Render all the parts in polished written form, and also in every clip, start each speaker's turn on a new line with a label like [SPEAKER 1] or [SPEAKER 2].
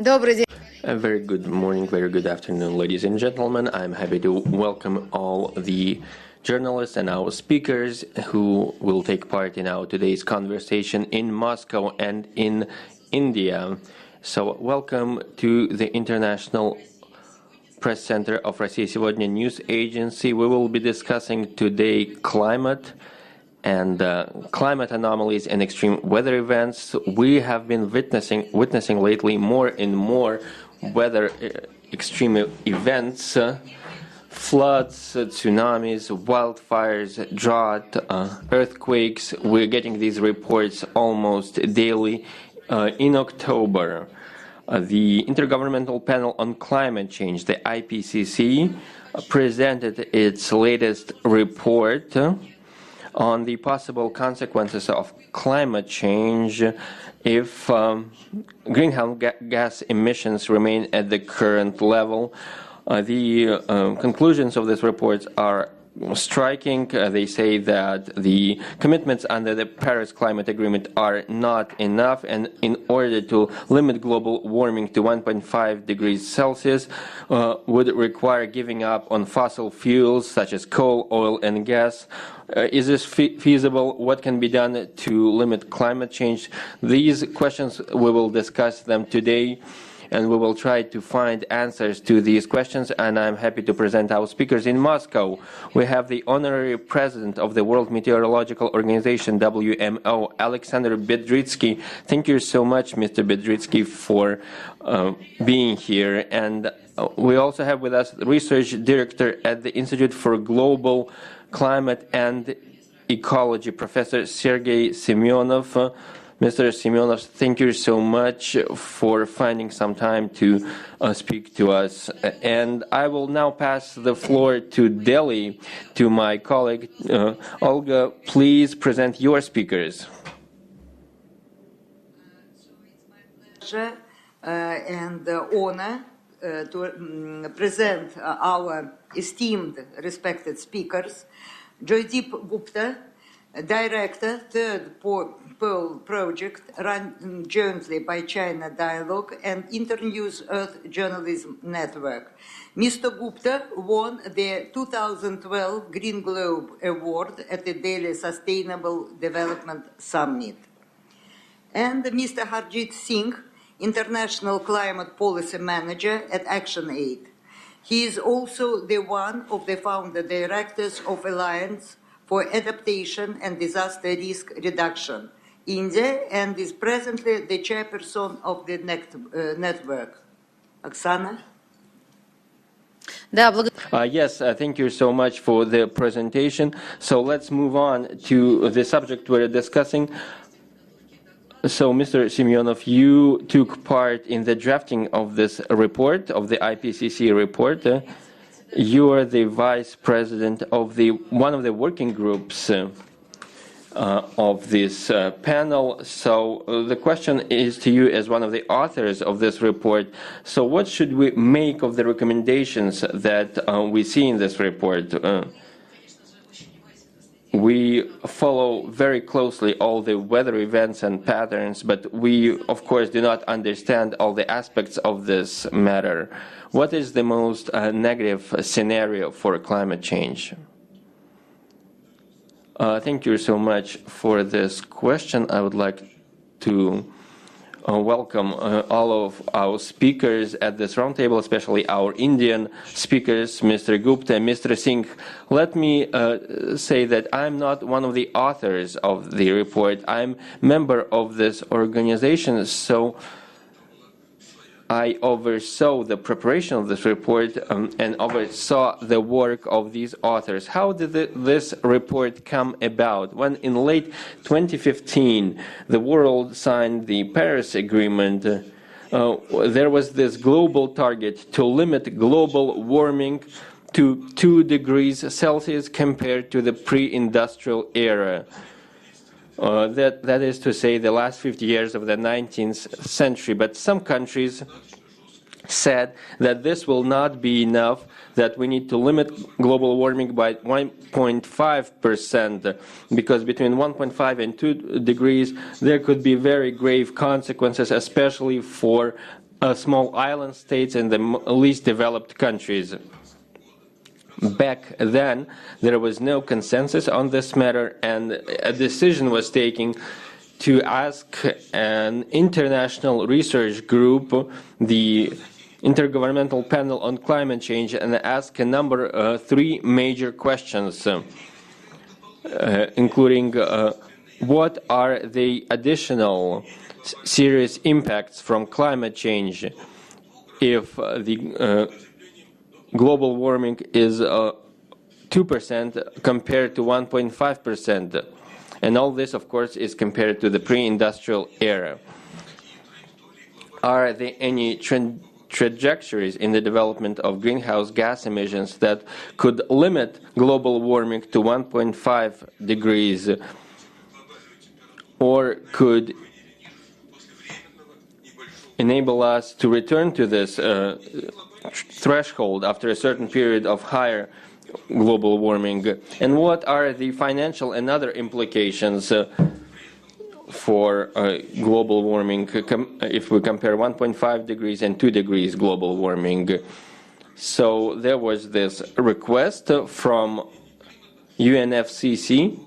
[SPEAKER 1] A very good morning, very good afternoon, ladies and gentlemen. I'm happy to welcome all the journalists and our speakers who will take part in our today's conversation in Moscow and in India. So welcome to the International Press Center of Rossiya Segodnya news agency. We will be discussing today climate and climate anomalies and extreme weather events. We have been witnessing lately more and more weather extreme events, floods, tsunamis, wildfires, drought, earthquakes. We're getting these reports almost daily. In October, the Intergovernmental Panel on Climate Change, the IPCC, presented its latest report on the possible consequences of climate change if greenhouse gas emissions remain at the current level. The conclusions of this report are striking. They say that the commitments under the Paris Climate Agreement are not enough, and in order to limit global warming to 1.5 degrees Celsius would require giving up on fossil fuels such as coal, oil, and gas. Is this feasible? What can be done to limit climate change? These questions, we will discuss them today, and we will try to find answers to these questions, and I'm happy to present our speakers. In Moscow, we have the Honorary President of the World Meteorological Organization, WMO, Alexander Bedritsky. Thank you so much, Mr. Bedritsky, for being here. And we also have with us the Research Director at the Institute for Global Climate and Ecology, Professor Sergey Semenov. Mr. Semenov, thank you so much for finding some time to speak to us. And I will now pass the floor to Delhi, to my colleague. Olga, please present your speakers.
[SPEAKER 2] It's my pleasure and honor to present our esteemed, respected speakers. Joydeep Gupta, Director, Third Pole Project, run jointly by China Dialogue and Internews Earth Journalism Network. Mr. Gupta won the 2012 Green Globe Award at the Delhi Sustainable Development Summit. And Mr. Harjeet Singh, International Climate Policy Manager at ActionAid. He is also the one of the founder directors of Alliance for Adaptation and Disaster Risk Reduction, India, and is presently the chairperson of the network. Oksana?
[SPEAKER 1] Yes, thank you so much for the presentation. So let's move on to the subject we're discussing. So, Mr. Semenov, you took part in the drafting of this report, of the IPCC report. You are the vice president of one of the working groups of this panel. So the question is to you as one of the authors of this report. So what should we make of the recommendations that we see in this report? We follow very closely all the weather events and patterns, but we, of course, do not understand all the aspects of this matter. What is the most negative scenario for climate change? Thank you so much for this question. I would like to welcome all of our speakers at this roundtable, especially our Indian speakers, Mr. Gupta and Mr. Singh. Let me say that I'm not one of the authors of the report. I'm a member of this organization, so I oversaw the preparation of this report and oversaw the work of these authors. How did this report come about? When in late 2015 the world signed the Paris Agreement, there was this global target to limit global warming to 2 degrees Celsius compared to the pre-industrial era. That is to say, the last 50 years of the 19th century. But some countries said that this will not be enough, that we need to limit global warming by 1.5%, because between 1.5 and 2 degrees there could be very grave consequences, especially for small island states and the least developed countries. Back then, there was no consensus on this matter, and a decision was taken to ask an international research group, the Intergovernmental Panel on Climate Change, and ask a number, 3 major questions, including what are the additional serious impacts from climate change if the global warming is 2% compared to 1.5%. And all this, of course, is compared to the pre-industrial era. Are there any trajectories in the development of greenhouse gas emissions that could limit global warming to 1.5 degrees, or could enable us to return to this threshold after a certain period of higher global warming? And what are the financial and other implications for global warming if we compare 1.5 degrees and 2 degrees global warming? So there was this request from UNFCCC,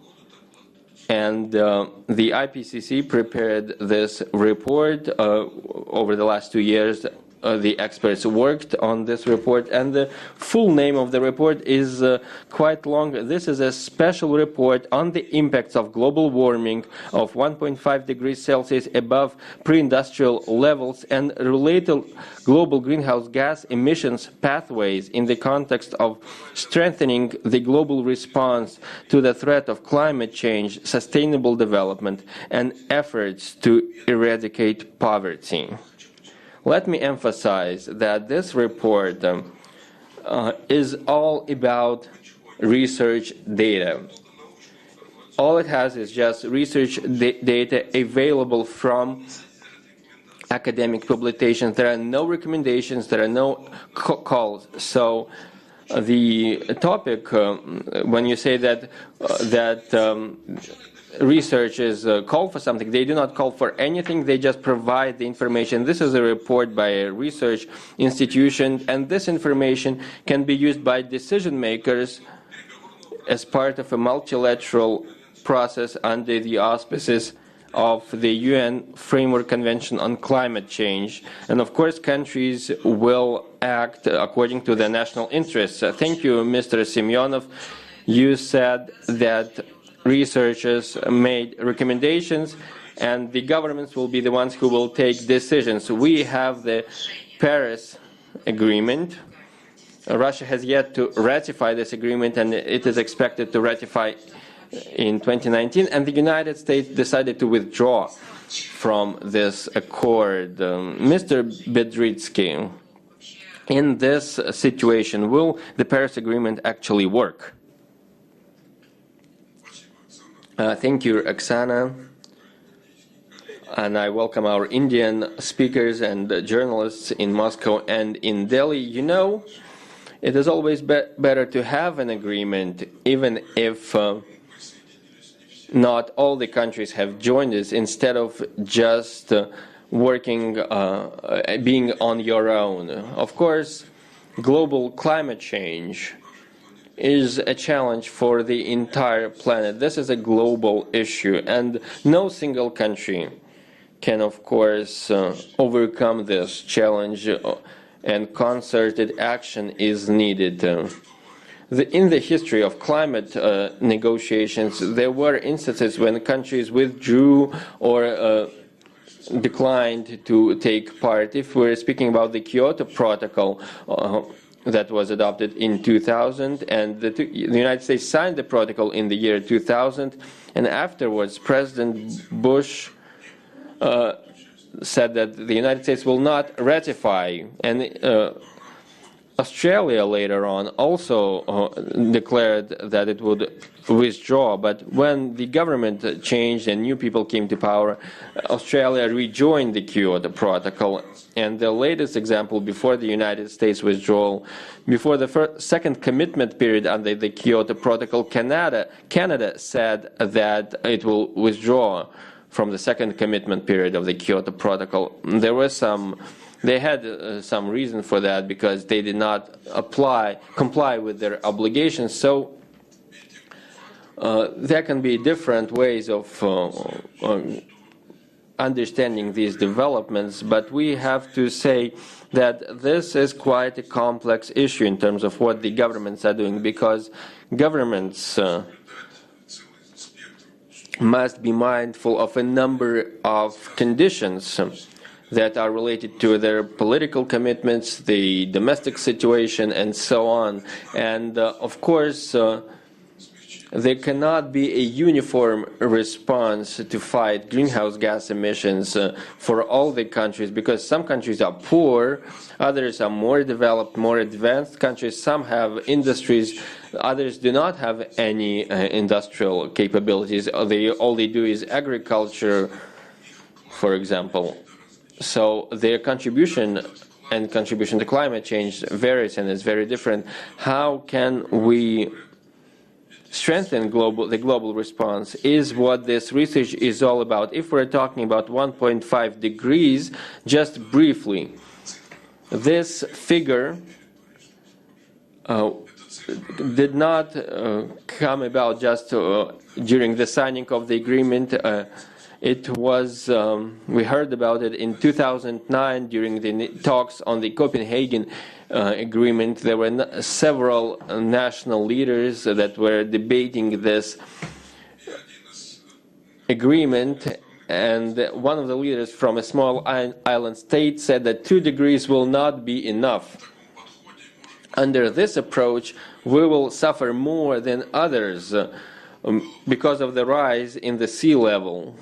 [SPEAKER 1] and the IPCC prepared this report over the last 2 years. The experts worked on this report, and the full name of the report is quite long. This is a special report on the impacts of global warming of 1.5 degrees Celsius above pre-industrial levels and related global greenhouse gas emissions pathways in the context of strengthening the global response to the threat of climate change, sustainable development, and efforts to eradicate poverty. Let me emphasize that this report is all about research data. All it has is just research data available from academic publications. There are no recommendations, there are no calls. So the topic, when you say that researchers call for something, they do not call for anything, they just provide the information. This is a report by a research institution, and this information can be used by decision makers as part of a multilateral process under the auspices of the UN Framework Convention on Climate Change. And of course, countries will act according to their national interests. Thank you, Mr. Semenov. You said that researchers made recommendations, and the governments will be the ones who will take decisions. We have the Paris Agreement. Russia has yet to ratify this agreement, and it is expected to ratify in 2019, and the United States decided to withdraw from this accord. Mr. Bedritsky, in this situation, will the Paris Agreement actually work? Thank you, Oksana, and I welcome our Indian speakers and journalists in Moscow and in Delhi. You know, it is always better to have an agreement, even if not all the countries have joined us, instead of just working, being on your own. Of course, global climate change is a challenge for the entire planet. This is a global issue, and no single country can, of course, overcome this challenge, and concerted action is needed. In the history of climate negotiations, there were instances when countries withdrew or declined to take part. If we're speaking about the Kyoto Protocol, that was adopted in 2000, and the United States signed the protocol in the year 2000, and afterwards President Bush said that the United States will not ratify, and Australia later on also declared that it would withdraw, but when the government changed and new people came to power, Australia rejoined the Kyoto Protocol. And the latest example, before the United States withdrawal, before the second commitment period under the Kyoto Protocol, Canada said that it will withdraw from the second commitment period of the Kyoto Protocol. There were some They had some reason for that because they did not comply with their obligations. So there can be different ways of understanding these developments, but we have to say that this is quite a complex issue in terms of what the governments are doing, because governments must be mindful of a number of conditions that are related to their political commitments, the domestic situation, and so on. And of course, there cannot be a uniform response to fight greenhouse gas emissions for all the countries, because some countries are poor, others are more developed, more advanced countries, some have industries, others do not have any industrial capabilities. All they do is agriculture, for example. So their contribution to climate change varies and is very different. How can we strengthen the global response is what this research is all about. If we're talking about 1.5 degrees, just briefly, this figure did not come about just during the signing of the agreement. It was, we heard about it in 2009 during the talks on the Copenhagen agreement. There were several national leaders that were debating this agreement, and one of the leaders from a small island state said that 2 degrees will not be enough. Under this approach, we will suffer more than others because of the rise in the sea level,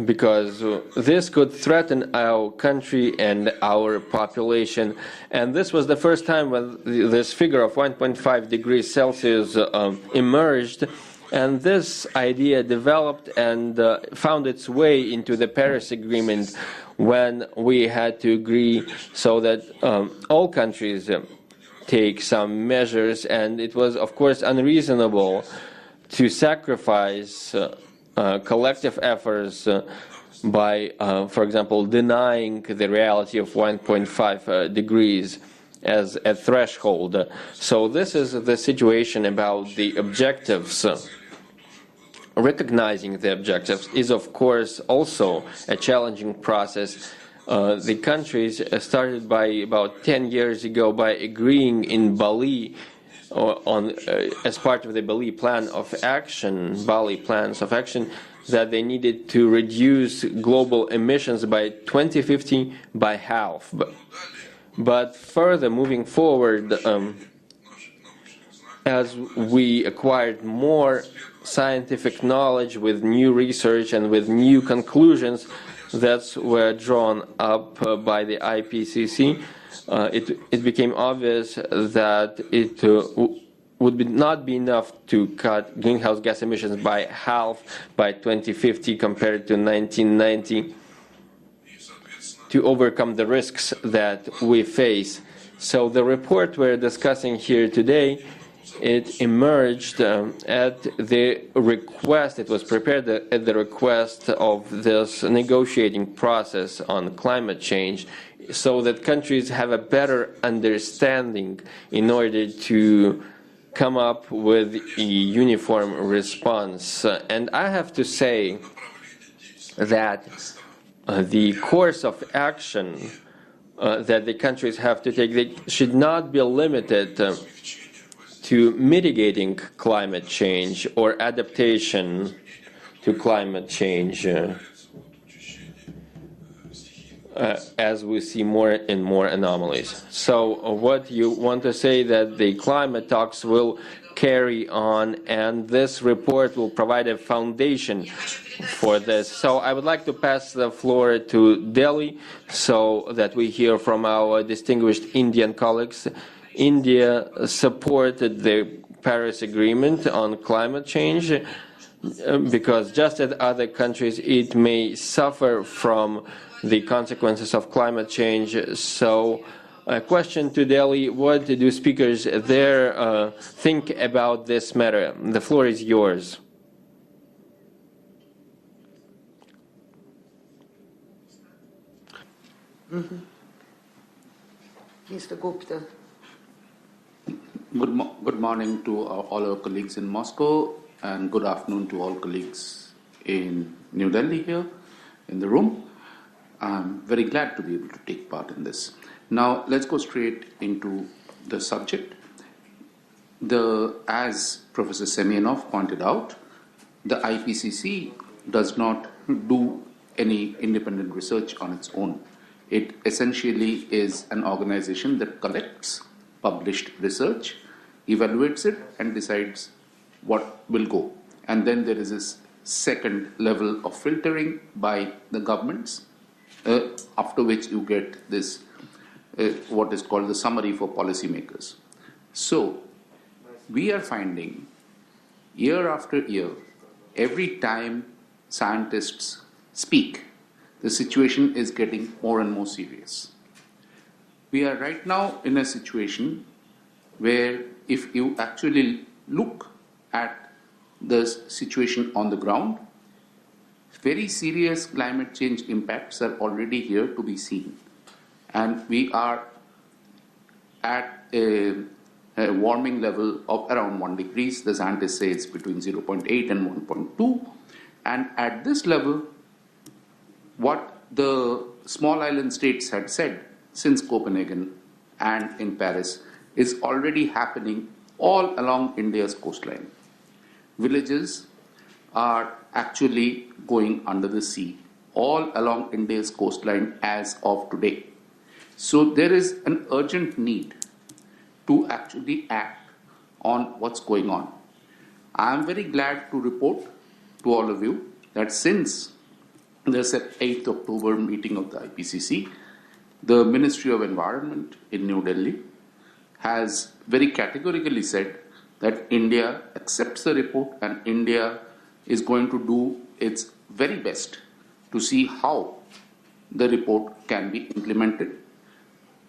[SPEAKER 1] because this could threaten our country and our population. And this was the first time when this figure of 1.5 degrees Celsius emerged, and this idea developed and found its way into the Paris Agreement, when we had to agree so that all countries take some measures. And it was, of course, unreasonable to sacrifice collective efforts by, for example, denying the reality of 1.5 degrees as a threshold. So this is the situation about the objectives. Recognizing the objectives is, of course, also a challenging process. The countries started by about 10 years ago by agreeing in Bali as part of the Bali Plans of Action, that they needed to reduce global emissions by 2050 by half. But further moving forward, as we acquired more scientific knowledge with new research and with new conclusions that were drawn up by the IPCC, it became obvious that it would not be enough to cut greenhouse gas emissions by half by 2050 compared to 1990 to overcome the risks that we face. So the report we're discussing here today, it emerged at the request, it was prepared at the request of this negotiating process on climate change, so that countries have a better understanding in order to come up with a uniform response. And I have to say that the course of action that the countries have to take, they should not be limited to mitigating climate change or adaptation to climate change, as we see more and more anomalies. So what you want to say that the climate talks will carry on, and this report will provide a foundation for this. So I would like to pass the floor to Delhi so that we hear from our distinguished Indian colleagues. India supported the Paris Agreement on climate change because, just as other countries, it may suffer from the consequences of climate change. So a question to Delhi: what do speakers there think about this matter? The floor is yours.
[SPEAKER 2] Mr. Gupta.
[SPEAKER 3] Good morning to all our colleagues in Moscow, and good afternoon to all colleagues in New Delhi here in the room. I'm very glad to be able to take part in this. Now, let's go straight into the subject. As Professor Semenov pointed out, the IPCC does not do any independent research on its own. It essentially is an organization that collects published research, evaluates it, and decides what will go. And then there is this second level of filtering by the governments, after which you get this, what is called the summary for policymakers. So, we are finding year after year, every time scientists speak, the situation is getting more and more serious. We are right now in a situation where if you actually look at the situation on the ground, very serious climate change impacts are already here to be seen. And we are at a warming level of around 1 degree. The scientists say it's between 0.8 and 1.2. And at this level, what the small island states had said since Copenhagen and in Paris is already happening all along India's coastline. Villages are actually going under the sea all along India's coastline as of today. So there is an urgent need to actually act on what's going on. I am very glad to report to all of you that since the 8th October meeting of the IPCC, the Ministry of Environment in New Delhi has very categorically said that India accepts the report and India is going to do its very best to see how the report can be implemented.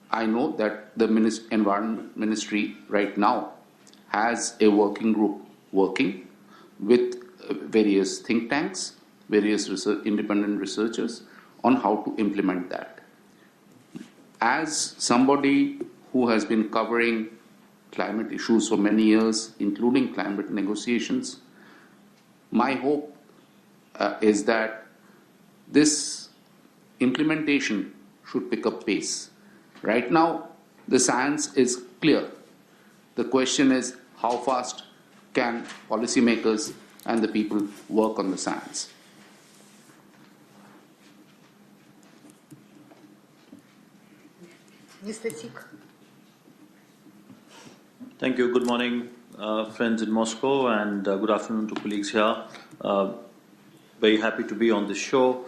[SPEAKER 3] I know that the Environment Ministry right now has a working group working with various think tanks, various independent researchers on how to implement that. As somebody who has been covering climate issues for many years, including climate negotiations, my hope is that this implementation should pick up pace. Right now, the science is clear. The question is how fast can policymakers and the people work on the science.
[SPEAKER 2] Mr. Singh.
[SPEAKER 4] Thank you. Good morning, friends in Moscow, and good afternoon to colleagues here. Very happy to be on this show.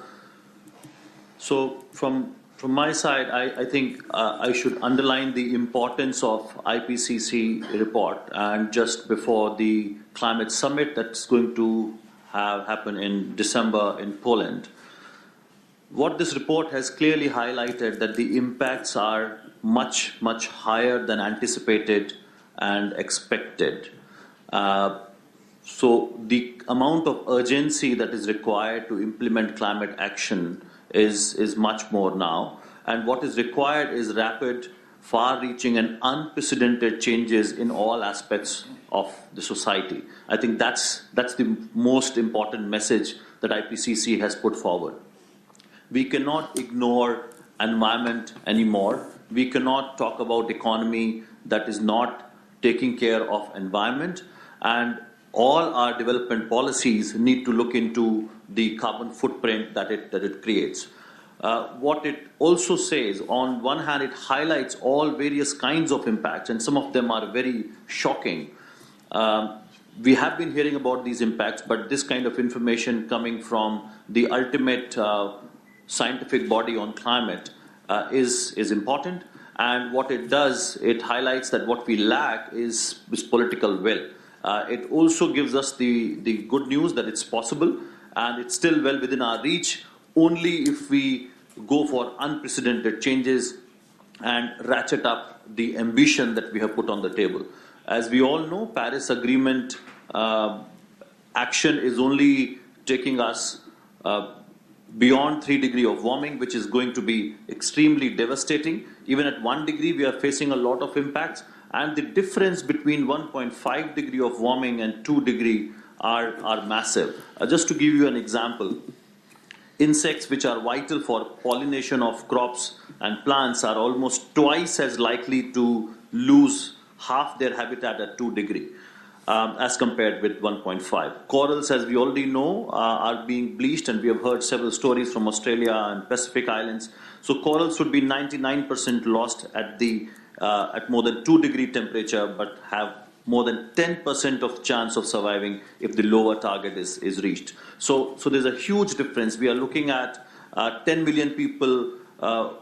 [SPEAKER 4] So, from my side, I think I should underline the importance of IPCC report, and just before the climate summit that's going to happen in December in Poland. What this report has clearly highlighted that the impacts are much, much higher than anticipated and expected. So the amount of urgency that is required to implement climate action is much more now. And what is required is rapid, far-reaching and unprecedented changes in all aspects of the society. I think that's the most important message that IPCC has put forward. We cannot ignore environment anymore. We cannot talk about economy that is not taking care of environment, and all our development policies need to look into the carbon footprint that it creates. What it also says, on one hand, it highlights all various kinds of impacts, and some of them are very shocking. We have been hearing about these impacts, but this kind of information coming from the ultimate scientific body on climate is important. And what it does, it highlights that what we lack is political will. It also gives us the good news that it's possible, and it's still well within our reach, only if we go for unprecedented changes and ratchet up the ambition that we have put on the table. As we all know, Paris Agreement action is only taking us beyond 3 degrees of warming, which is going to be extremely devastating. Even at 1 degree, we are facing a lot of impacts. And the difference between 1.5 degree of warming and 2 degree are massive. Just to give you an example, insects which are vital for pollination of crops and plants are almost twice as likely to lose half their habitat at 2 degree. As compared with 1.5. Corals, as we already know, are being bleached, and we have heard several stories from Australia and Pacific Islands. So corals would be 99% lost at more than 2 degree temperature, but have more than 10% of chance of surviving if the lower target is reached. So there's a huge difference. We are looking at 10 million people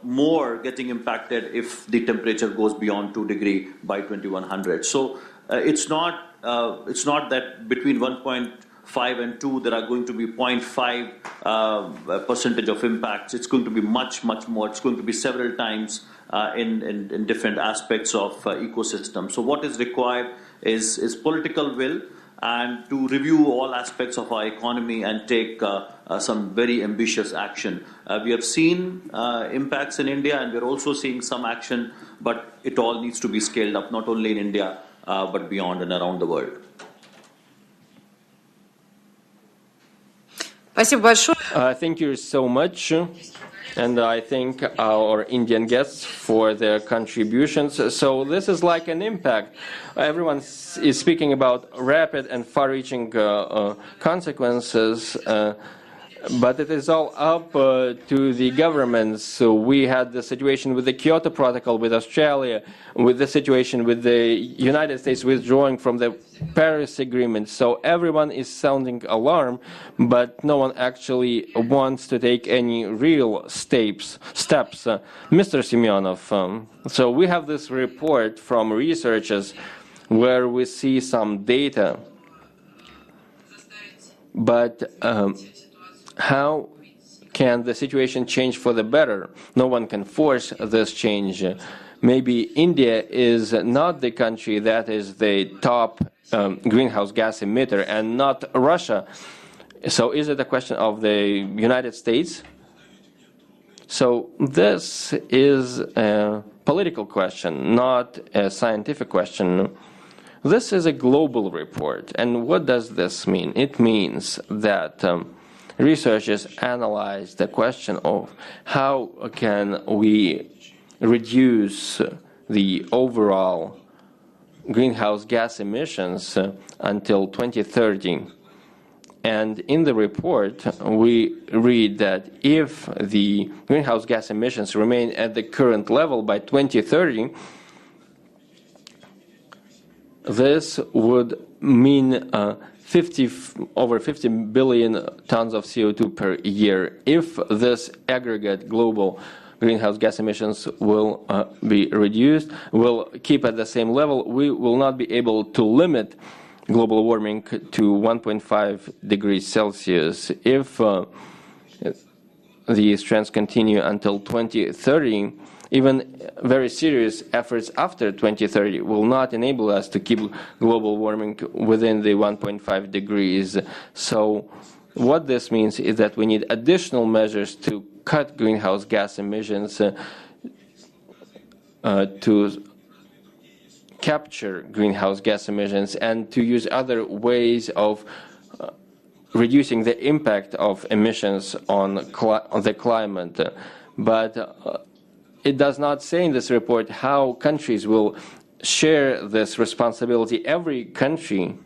[SPEAKER 4] more getting impacted if the temperature goes beyond 2 degree by 2100. So it's not that between 1.5 and 2 there are going to be 0.5 percentage of impacts. It's going to be much more. It's going to be several times in different aspects of ecosystem. So what is required is political will and to review all aspects of our economy and take some very ambitious action. We have seen impacts in India, and we're also seeing some action, but it all needs to be scaled up, not only in India, but beyond and around the world.
[SPEAKER 1] Thank you so much. And I thank our Indian guests for their contributions. So this is like an impact. Everyone is speaking about rapid and far-reaching consequences, but it is all up to the governments. So we had the situation with the Kyoto Protocol with Australia, with the situation with the United States withdrawing from the Paris Agreement. So everyone is sounding alarm, but no one actually wants to take any real steps. Mr. Semenov, so we have this report from researchers where we see some data, but how can the situation change for the better? No one can force this change. Maybe India is not the country that is the top greenhouse gas emitter, and not Russia. So is it a question of the United States? So this is a political question, not a scientific question. This is a global report. And what does this mean? It means that researchers analyze the question of how can we reduce the overall greenhouse gas emissions until 2030. And in the report, we read that if the greenhouse gas emissions remain at the current level by 2030, this would mean over 50 billion tons of CO2 per year. If this aggregate global greenhouse gas emissions will be reduced, will keep at the same level, we will not be able to limit global warming to 1.5 degrees Celsius. If these trends continue until 2030, even very serious efforts after 2030 will not enable us to keep global warming within the 1.5 degrees. So what this means is that we need additional measures to cut greenhouse gas emissions, to capture greenhouse gas emissions, and to use other ways of reducing the impact of emissions on the climate. But it does not say in this report how countries will share this responsibility. Every country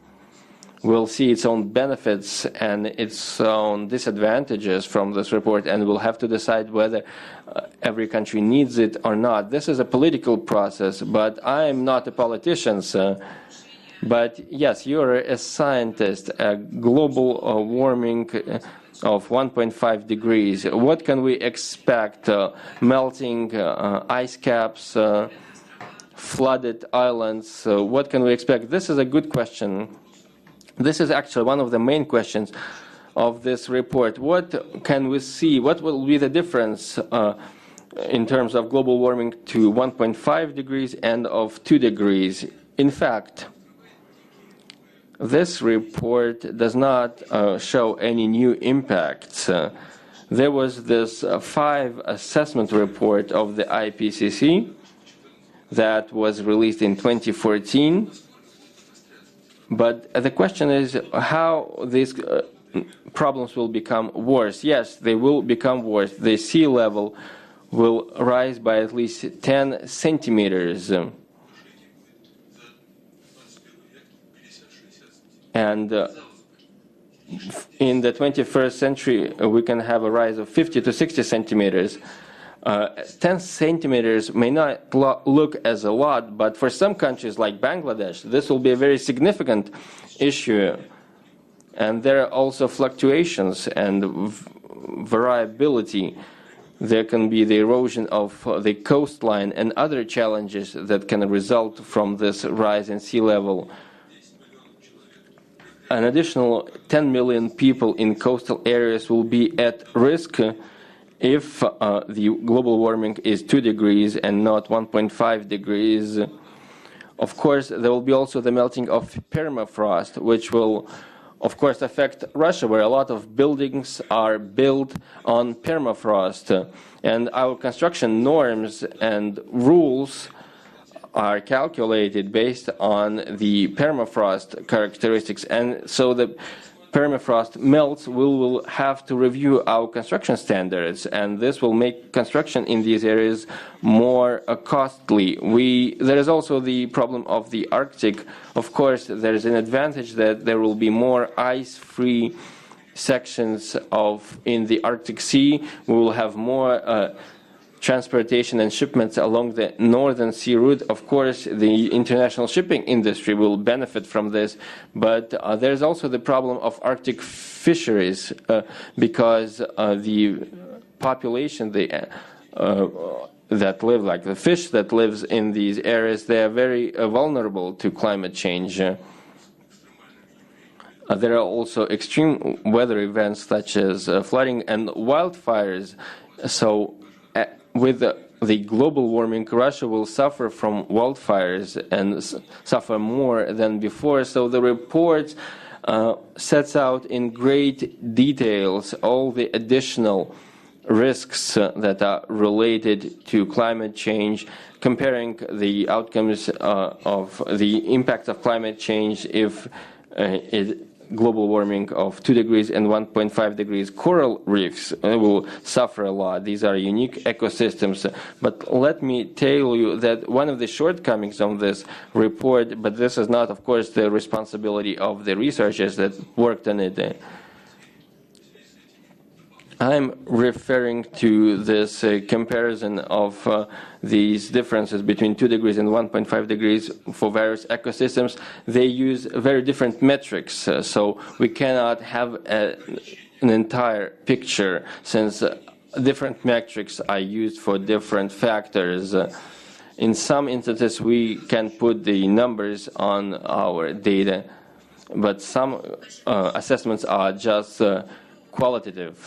[SPEAKER 1] will see its own benefits and its own disadvantages from this report, and will have to decide whether every country needs it or not. This is a political process, but I am not a politician, sir. But yes, you're a scientist. A global warming of 1.5 degrees. What can we expect? Melting ice caps, flooded islands. What can we expect? This is a good question. This is actually one of the main questions of this report. What can we see? What will be the difference in terms of global warming to 1.5 degrees and of 2 degrees? In fact, this report does not show any new impacts. There was this 5 assessment report of the IPCC that was released in 2014. But the question is how these problems will become worse. Yes, they will become worse. The sea level will rise by at least 10 centimeters. And in the 21st century, we can have a rise of 50 to 60 centimeters. 10 centimeters may not look as a lot, but for some countries like Bangladesh, this will be a very significant issue. And there are also fluctuations and variability. There can be the erosion of the coastline and other challenges that can result from this rise in sea level. An additional 10 million people in coastal areas will be at risk if the global warming is 2 degrees and not 1.5 degrees. Of course, there will be also the melting of permafrost, which will, of course, affect Russia, where a lot of buildings are built on permafrost. And our construction norms and rules are calculated based on the permafrost characteristics. And so the permafrost melts, we will have to review our construction standards, and this will make construction in these areas more costly. There is also the problem of the Arctic. Of course, there is an advantage that there will be more ice-free sections in the Arctic Sea. We will have more transportation and shipments along the northern sea route. Of course, the international shipping industry will benefit from this, but there's also the problem of Arctic fisheries because the population that live, like the fish that lives in these areas, they are very vulnerable to climate change. There are also extreme weather events such as flooding and wildfires. So with the global warming, Russia will suffer from wildfires and suffer more than before. So the report sets out in great details all the additional risks that are related to climate change, comparing the outcomes of the impact of climate change if global warming of 2 degrees and 1.5 degrees. Coral reefs will suffer a lot. These are unique ecosystems. But let me tell you that one of the shortcomings of this report, but this is not, of course, the responsibility of the researchers that worked on it. I'm referring to this comparison of these differences between 2 degrees and 1.5 degrees for various ecosystems. They use very different metrics, so we cannot have an entire picture since different metrics are used for different factors. In some instances, we can put the numbers on our data, but some assessments are just qualitative.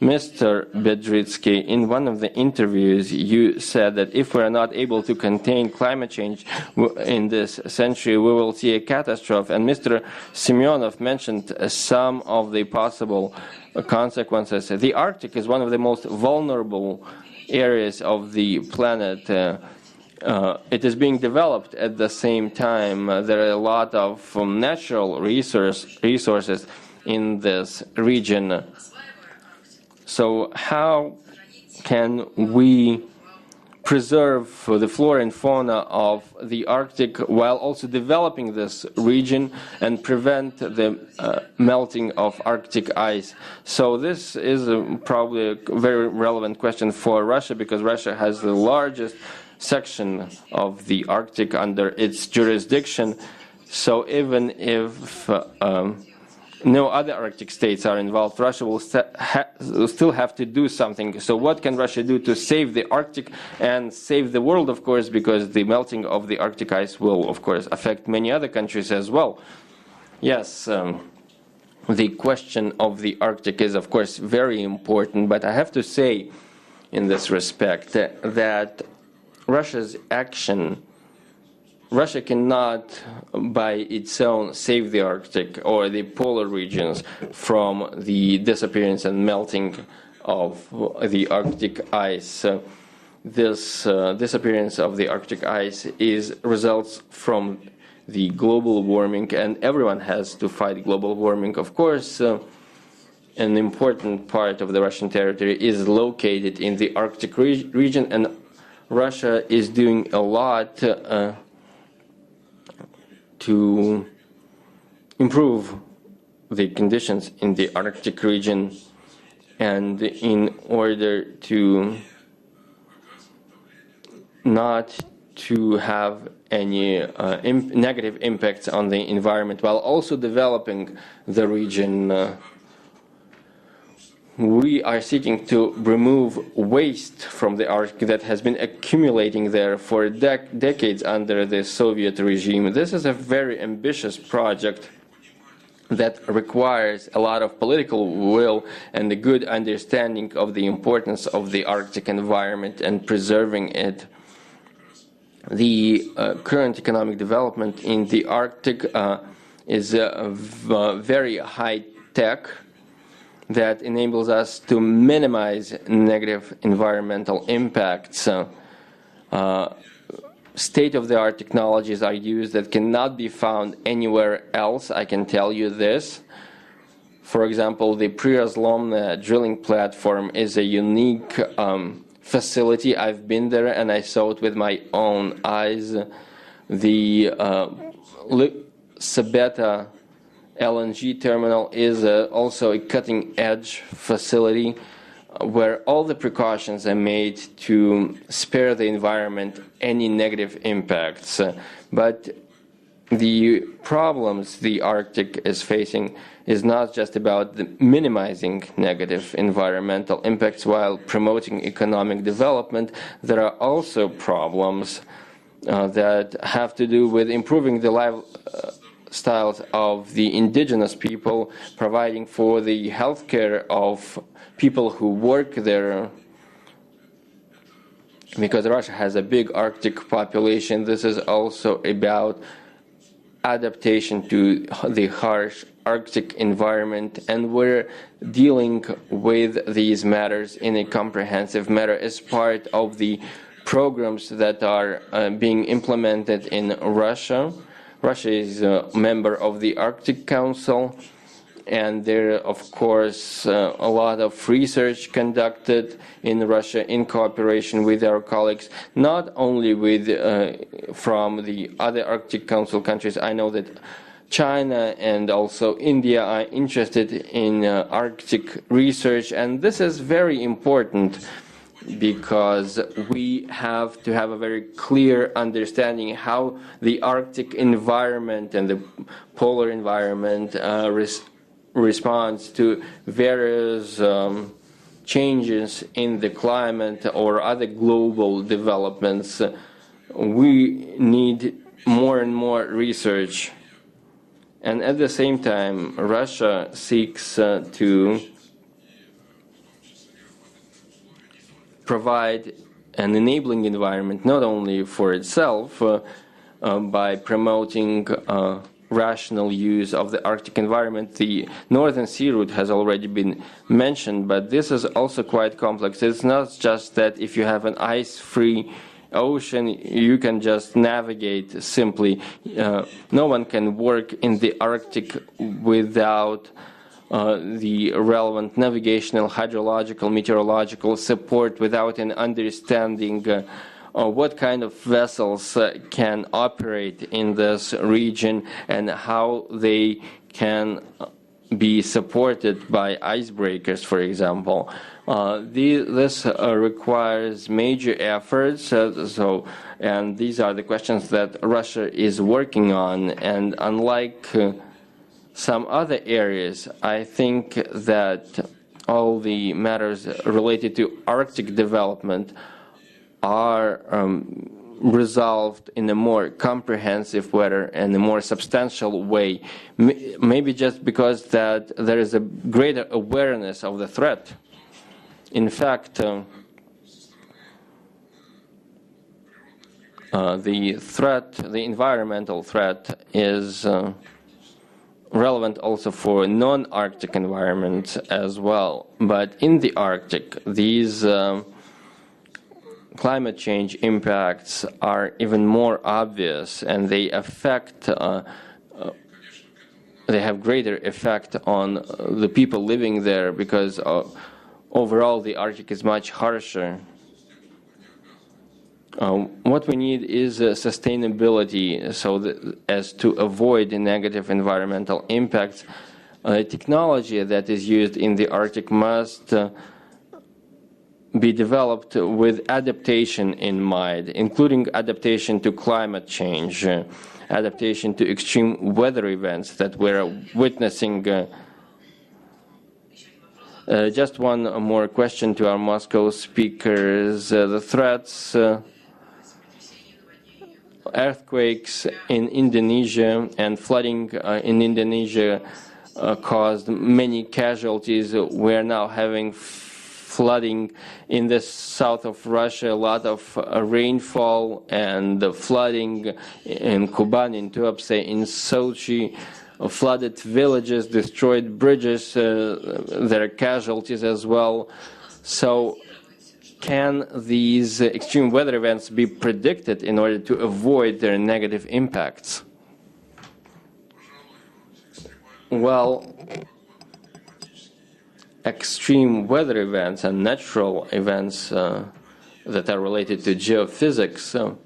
[SPEAKER 1] Mr. Bedritsky, in one of the interviews, you said that if we are not able to contain climate change in this century, we will see a catastrophe. And Mr. Semenov mentioned some of the possible consequences. The Arctic is one of the most vulnerable areas of the planet. It is being developed at the same time. There are a lot of natural resources in this region. So how can we preserve the flora and fauna of the Arctic while also developing this region and prevent the melting of Arctic ice? So this is probably a very relevant question for Russia, because Russia has the largest section of the Arctic under its jurisdiction. So even if no other Arctic states are involved, Russia will still have to do something. So what can Russia do to save the Arctic and save the world, of course, because the melting of the Arctic ice will, of course, affect many other countries as well. Yes, the question of the Arctic is, of course, very important, but I have to say in this respect that Russia cannot by its own save the Arctic or the polar regions from the disappearance and melting of the Arctic ice. This disappearance of the Arctic ice results from the global warming, and everyone has to fight global warming. Of course, an important part of the Russian territory is located in the Arctic region, and Russia is doing a lot to improve the conditions in the Arctic region, and in order to not to have any negative impacts on the environment, while also developing the region. We are seeking to remove waste from the Arctic that has been accumulating there for decades under the Soviet regime. This is a very ambitious project that requires a lot of political will and a good understanding of the importance of the Arctic environment and preserving it. The current economic development in the Arctic is very high tech that enables us to minimize negative environmental impacts. State-of-the-art technologies are used that cannot be found anywhere else, I can tell you this. For example, the Prirazlomna drilling platform is a unique facility. I've been there and I saw it with my own eyes. The Sabeta LNG terminal is also a cutting-edge facility where all the precautions are made to spare the environment any negative impacts. But the problems the Arctic is facing is not just about minimizing negative environmental impacts while promoting economic development. There are also problems that have to do with improving the lifestyles of the indigenous people, providing for the health care of people who work there. Because Russia has a big Arctic population, this is also about adaptation to the harsh Arctic environment, and we're dealing with these matters in a comprehensive manner as part of the programs that are being implemented in Russia. Russia is a member of the Arctic Council, and there are, of course, a lot of research conducted in Russia in cooperation with our colleagues, not only with from the other Arctic Council countries. I know that China and also India are interested in Arctic research, and this is very important because we have to have a very clear understanding how the Arctic environment and the polar environment responds to various changes in the climate or other global developments. We need more and more research. And at the same time, Russia seeks to provide an enabling environment not only for itself by promoting rational use of the Arctic environment. The Northern Sea route has already been mentioned, but this is also quite complex. It's not just that if you have an ice-free ocean, you can just navigate simply. No one can work in the Arctic without the relevant navigational, hydrological, meteorological support, without an understanding what kind of vessels can operate in this region and how they can be supported by icebreakers, for example. This requires major efforts, and these are the questions that Russia is working on. And unlike some other areas, I think that all the matters related to Arctic development are resolved in a more comprehensive way and a more substantial way, maybe just because that there is a greater awareness of the threat. In fact, the environmental threat is relevant also for non-Arctic environments as well. But in the Arctic, these climate change impacts are even more obvious, and they affect, they have greater effect on the people living there, because overall the Arctic is much harsher. What we need is sustainability, so that, as to avoid negative environmental impacts. Technology that is used in the Arctic must be developed with adaptation in mind, including adaptation to climate change, adaptation to extreme weather events that we're witnessing. Just one more question to our Moscow speakers. The threats, earthquakes in Indonesia and flooding in Indonesia caused many casualties. We're now having flooding in the south of Russia, a lot of rainfall, and flooding in Kuban, in Tuapse, in Sochi, flooded villages, destroyed bridges, there are casualties as well. So can these extreme weather events be predicted in order to avoid their negative impacts? Well, extreme weather events and natural events that are related to geophysics,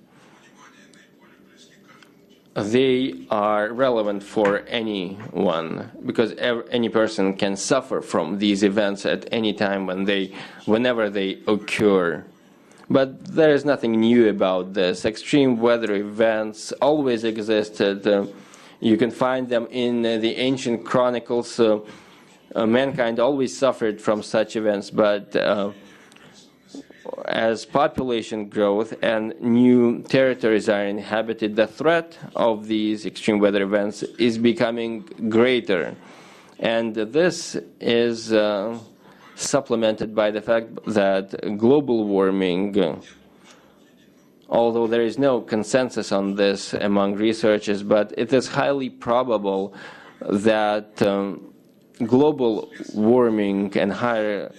[SPEAKER 1] they are relevant for anyone, because any person can suffer from these events at any time whenever they occur. But there is nothing new about this. Extreme weather events always existed. You can find them in the ancient chronicles. Mankind always suffered from such events, but as population growth and new territories are inhabited, the threat of these extreme weather events is becoming greater. And this is supplemented by the fact that global warming, although there is no consensus on this among researchers, but it is highly probable that global warming and higher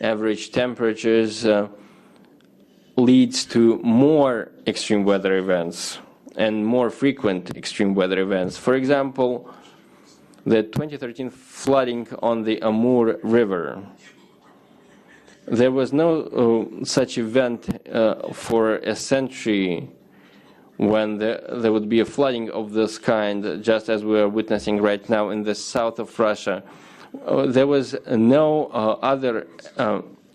[SPEAKER 1] average temperatures leads to more extreme weather events and more frequent extreme weather events. For example, the 2013 flooding on the Amur River. There was no such event for a century when there would be a flooding of this kind, just as we are witnessing right now in the south of Russia. There was no other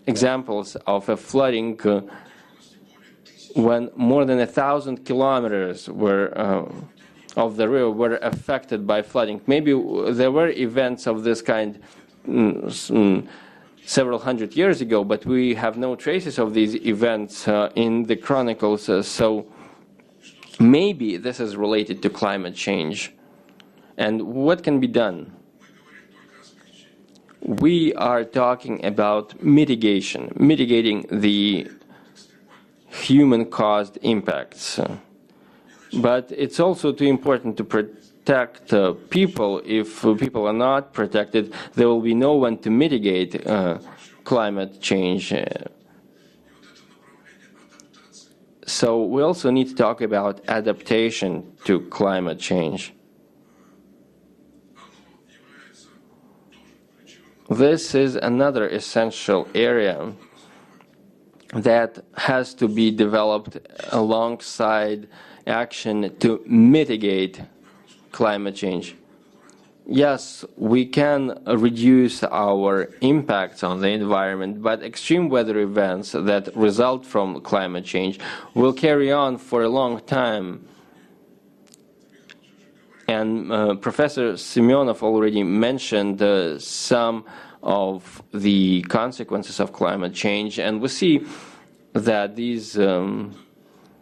[SPEAKER 1] examples of a flooding when more than 1,000 kilometers of the river were affected by flooding. Maybe there were events of this kind several hundred years ago, but we have no traces of these events in the chronicles. So maybe this is related to climate change. And what can be done? We are talking about mitigating the human-caused impacts. But it's also too important to protect people. If people are not protected, there will be no one to mitigate climate change. So we also need to talk about adaptation to climate change. This is another essential area that has to be developed alongside action to mitigate climate change. Yes, we can reduce our impacts on the environment, but extreme weather events that result from climate change will carry on for a long time. And Professor Semenov already mentioned some of the consequences of climate change, and we see that these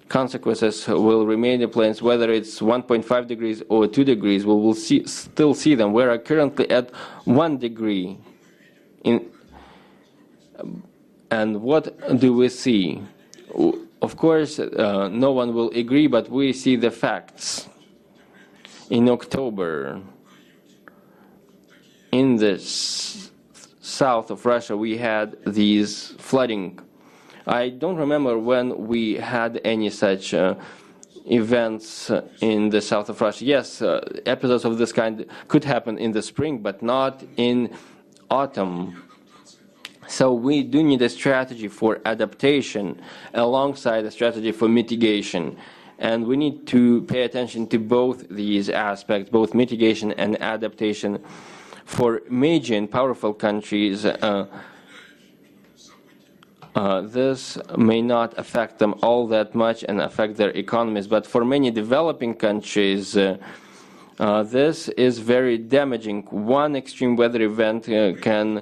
[SPEAKER 1] consequences will remain in place, whether it's 1.5 degrees or 2 degrees. We will still see them. We are currently at 1 degree. And what do we see? Of course, no one will agree, but we see the facts. In October, in the south of Russia, we had these flooding. I don't remember when we had any such events in the south of Russia. Yes, episodes of this kind could happen in the spring, but not in autumn. So we do need a strategy for adaptation alongside a strategy for mitigation. And we need to pay attention to both these aspects, both mitigation and adaptation. For major and powerful countries, this may not affect them all that much and affect their economies. But for many developing countries, this is very damaging. One extreme weather event can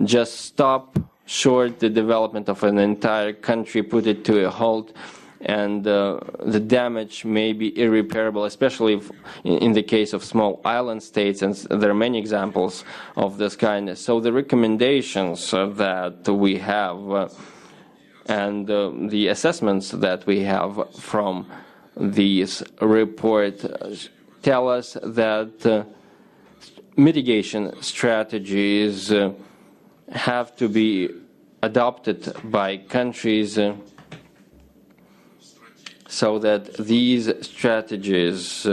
[SPEAKER 1] just stop short the development of an entire country, put it to a halt, and the damage may be irreparable, especially in the case of small island states, and there are many examples of this kind. So the recommendations that we have and the assessments that we have from these report tell us that mitigation strategies have to be adopted by countries so that these strategies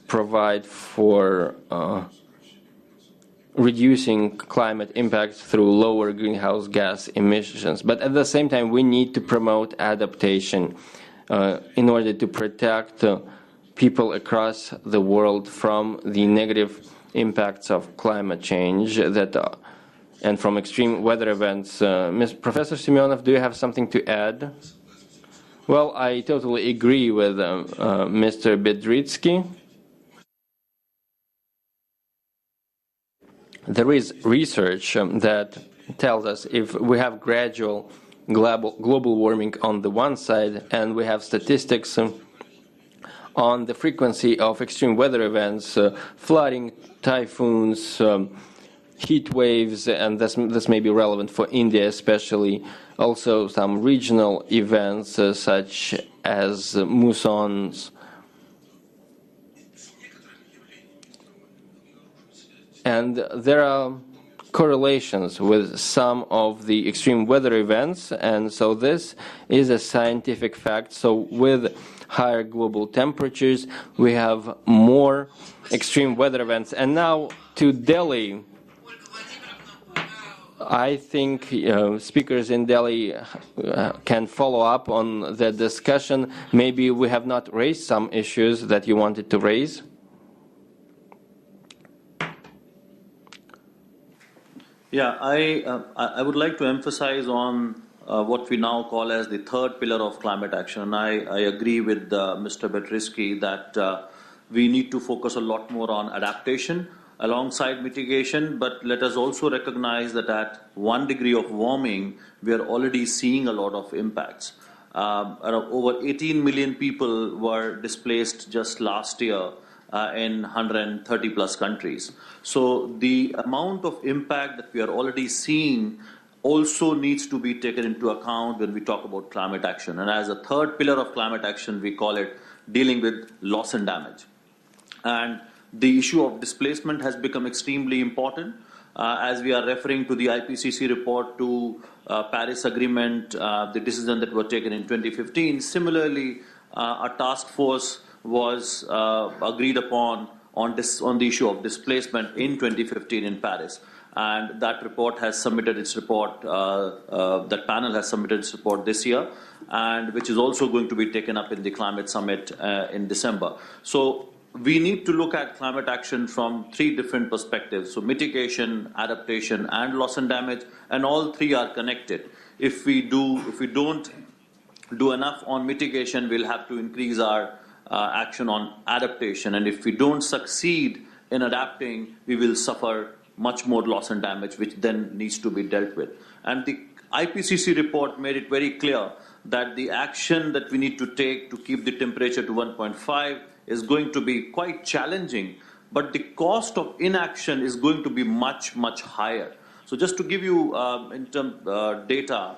[SPEAKER 1] provide for reducing climate impacts through lower greenhouse gas emissions. But at the same time, we need to promote adaptation in order to protect people across the world from the negative impacts of climate change and from extreme weather events. Professor Semenov, do you have something to add? Well, I totally agree with Mr. Bedritsky. There is research that tells us if we have gradual global warming on the one side and we have statistics on the frequency of extreme weather events, flooding, typhoons, heat waves, and this may be relevant for India especially, also some regional events such as moussons. And there are correlations with some of the extreme weather events, and so this is a scientific fact. So with higher global temperatures, we have more extreme weather events. And now to Delhi. I think speakers in Delhi can follow up on the discussion. Maybe we have not raised some issues that you wanted to raise.
[SPEAKER 4] Yeah, I would like to emphasize on what we now call as the third pillar of climate action. I agree with Mr. Bedritsky that we need to focus a lot more on adaptation alongside mitigation, but let us also recognize that at 1 degree of warming, we are already seeing a lot of impacts. Over 18 million people were displaced just last year in 130 plus countries. So the amount of impact that we are already seeing also needs to be taken into account when we talk about climate action. And as a third pillar of climate action, we call it dealing with loss and damage. And the issue of displacement has become extremely important. As we are referring to the IPCC report to Paris Agreement, the decision that were taken in 2015. Similarly, a task force was agreed upon on the issue of displacement in 2015 in Paris. And that report has submitted its report, that panel has submitted its report this year, and which is also going to be taken up in the climate summit in December. So we need to look at climate action from 3 different perspectives. So mitigation, adaptation, and loss and damage, and all 3 are connected. If we don't do enough on mitigation, we'll have to increase our action on adaptation. And if we don't succeed in adapting, we will suffer much more loss and damage, which then needs to be dealt with. And the IPCC report made it very clear that the action that we need to take to keep the temperature to 1.5 is going to be quite challenging, but the cost of inaction is going to be much, much higher. So just to give you data,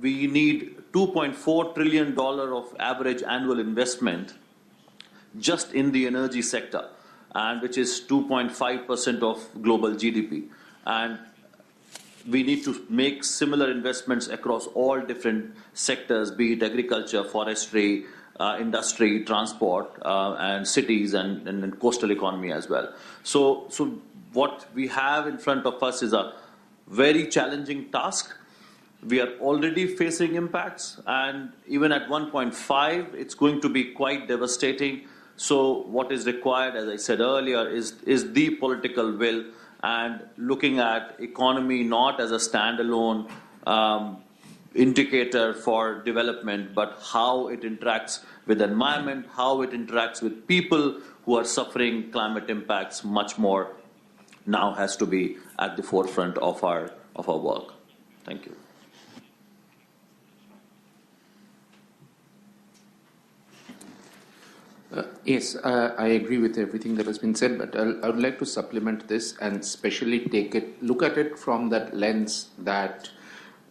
[SPEAKER 4] we need $2.4 trillion of average annual investment just in the energy sector. and which is 2.5% of global GDP. And we need to make similar investments across all different sectors, be it agriculture, forestry, industry, transport, and cities, and coastal economy as well. So what we have in front of us is a very challenging task. We are already facing impacts, and even at 1.5, it's going to be quite devastating. So what is required, as I said earlier, is the political will, and looking at economy not as a standalone indicator for development, but how it interacts with the environment, how it interacts with people who are suffering climate impacts much more, now has to be at the forefront of our work. Thank you.
[SPEAKER 3] Yes, I agree with everything that has been said, but I would like to supplement this and especially look at it from that lens that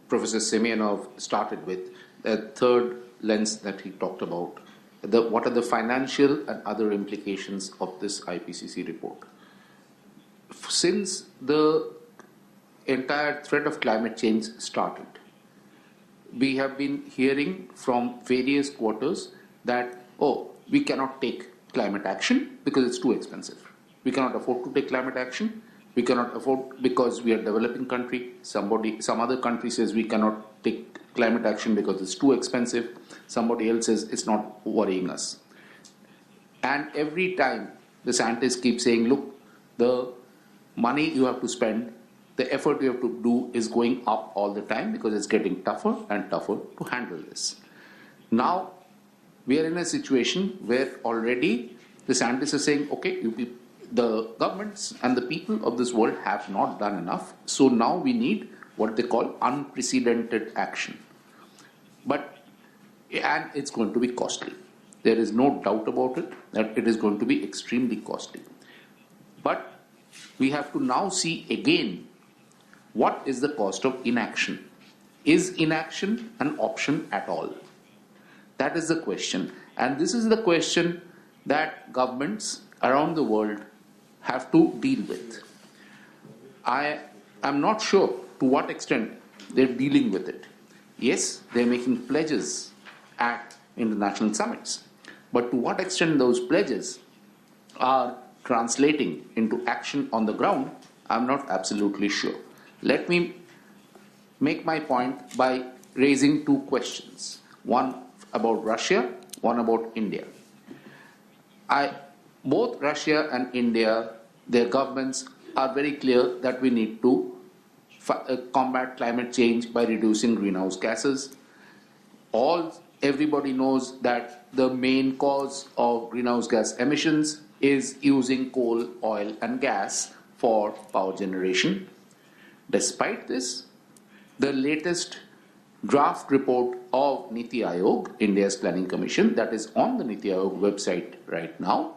[SPEAKER 3] Professor Semenov started with, the third lens that he talked about. What are the financial and other implications of this IPCC report? Since the entire threat of climate change started, we have been hearing from various quarters that, we cannot take climate action because it's too expensive. We cannot afford to take climate action. We cannot afford because we are a developing country. Some other country says we cannot take climate action because it's too expensive. Somebody else says it's not worrying us. And every time the scientists keep saying, look, the money you have to spend, the effort you have to do is going up all the time because it's getting tougher and tougher to handle this. Now, we are in a situation where already the scientists are saying, okay, the governments and the people of this world have not done enough, so now we need what they call unprecedented action. And it's going to be costly. There is no doubt about it, that it is going to be extremely costly. But we have to now see again, what is the cost of inaction? Is inaction an option at all? That is the question. And this is the question that governments around the world have to deal with. I am not sure to what extent they're dealing with it. Yes, they're making pledges at international summits. But to what extent those pledges are translating into action on the ground, I'm not absolutely sure. Let me make my point by raising two questions. One about Russia, one about India. Both Russia and India, their governments are very clear that we need to combat climate change by reducing greenhouse gases. Everybody knows that the main cause of greenhouse gas emissions is using coal, oil and gas for power generation. Despite this, the latest draft report of Niti Aayog, India's Planning Commission, that is on the Niti Aayog website right now,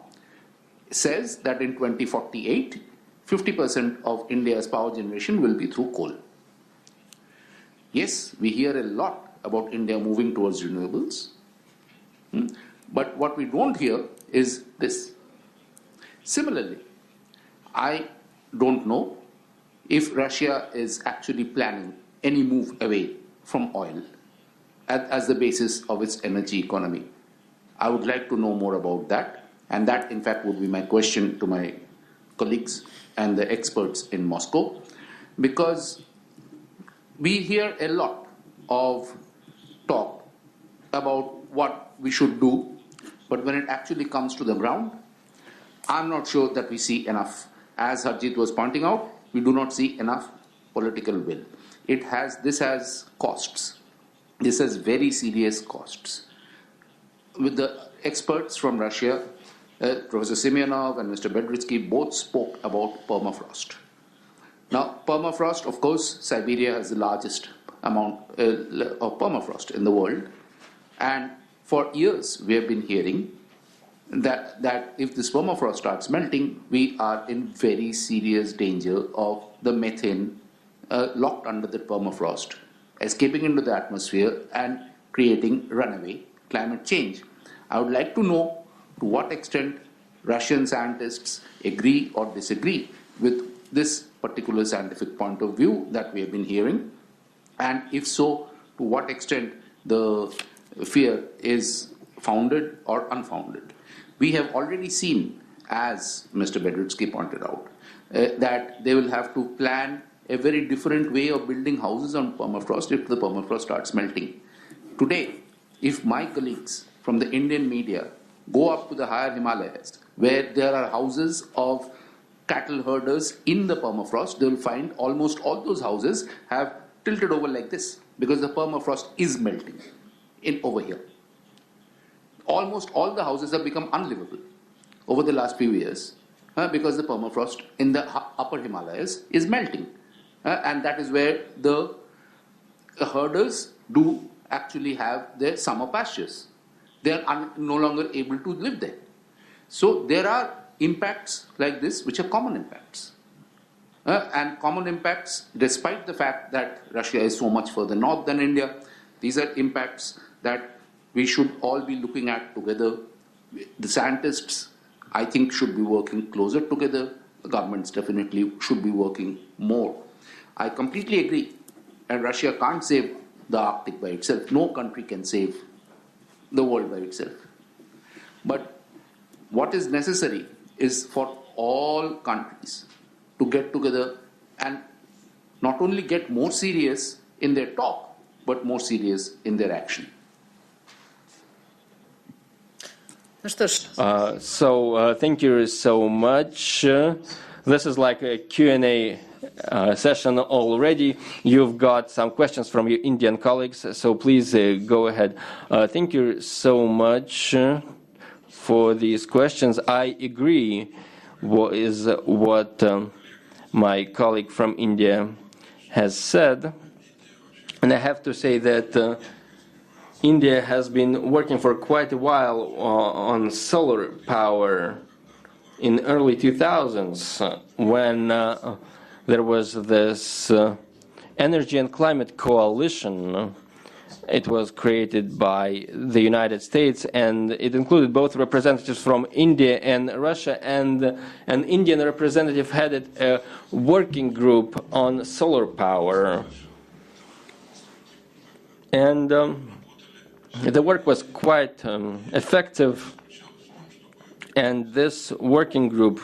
[SPEAKER 3] says that in 2048, 50% of India's power generation will be through coal. Yes, we hear a lot about India moving towards renewables, but what we don't hear is this. Similarly, I don't know if Russia is actually planning any move away from oil as the basis of its energy economy. I would like to know more about that, and that in fact would be my question to my colleagues and the experts in Moscow, because we hear a lot of talk about what we should do, but when it actually comes to the ground, I'm not sure that we see enough. As Harjeet was pointing out, we do not see enough political will. This has costs. This has very serious costs. With the experts from Russia, Professor Semenov and Mr. Bedritsky both spoke about permafrost. Now, permafrost, of course, Siberia has the largest amount of permafrost in the world. And for years, we have been hearing that if this permafrost starts melting, we are in very serious danger of the methane locked under the permafrost, escaping into the atmosphere and creating runaway climate change. I would like to know to what extent Russian scientists agree or disagree with this particular scientific point of view that we have been hearing? And if so, to what extent the fear is founded or unfounded? We have already seen, as Mr. Bedritsky pointed out, that they will have to plan a very different way of building houses on permafrost if the permafrost starts melting. Today, if my colleagues from the Indian media go up to the higher Himalayas, where there are houses of cattle herders in the permafrost, they will find almost all those houses have tilted over like this, because the permafrost is melting over here. Almost all the houses have become unlivable over the last few years because the permafrost in the upper Himalayas is melting. And that is where the herders do actually have their summer pastures. They are no longer able to live there. So there are impacts like this which are common impacts. And common impacts, despite the fact that Russia is so much further north than India, these are impacts that we should all be looking at together. The scientists, I think, should be working closer together. The governments definitely should be working more. I completely agree. And Russia can't save the Arctic by itself. No country can save the world by itself. But what is necessary is for all countries to get together and not only get more serious in their talk, but more serious in their action.
[SPEAKER 1] Thank you so much. This is like a Q&A session already. You've got some questions from your Indian colleagues, so please go ahead. Thank you so much for these questions. I agree with what my colleague from India has said, and I have to say that India has been working for quite a while on solar power. In early 2000s, when there was this Energy and Climate Coalition. It was created by the United States, and it included both representatives from India and Russia, and an Indian representative headed a working group on solar power. And the work was quite effective, and this working group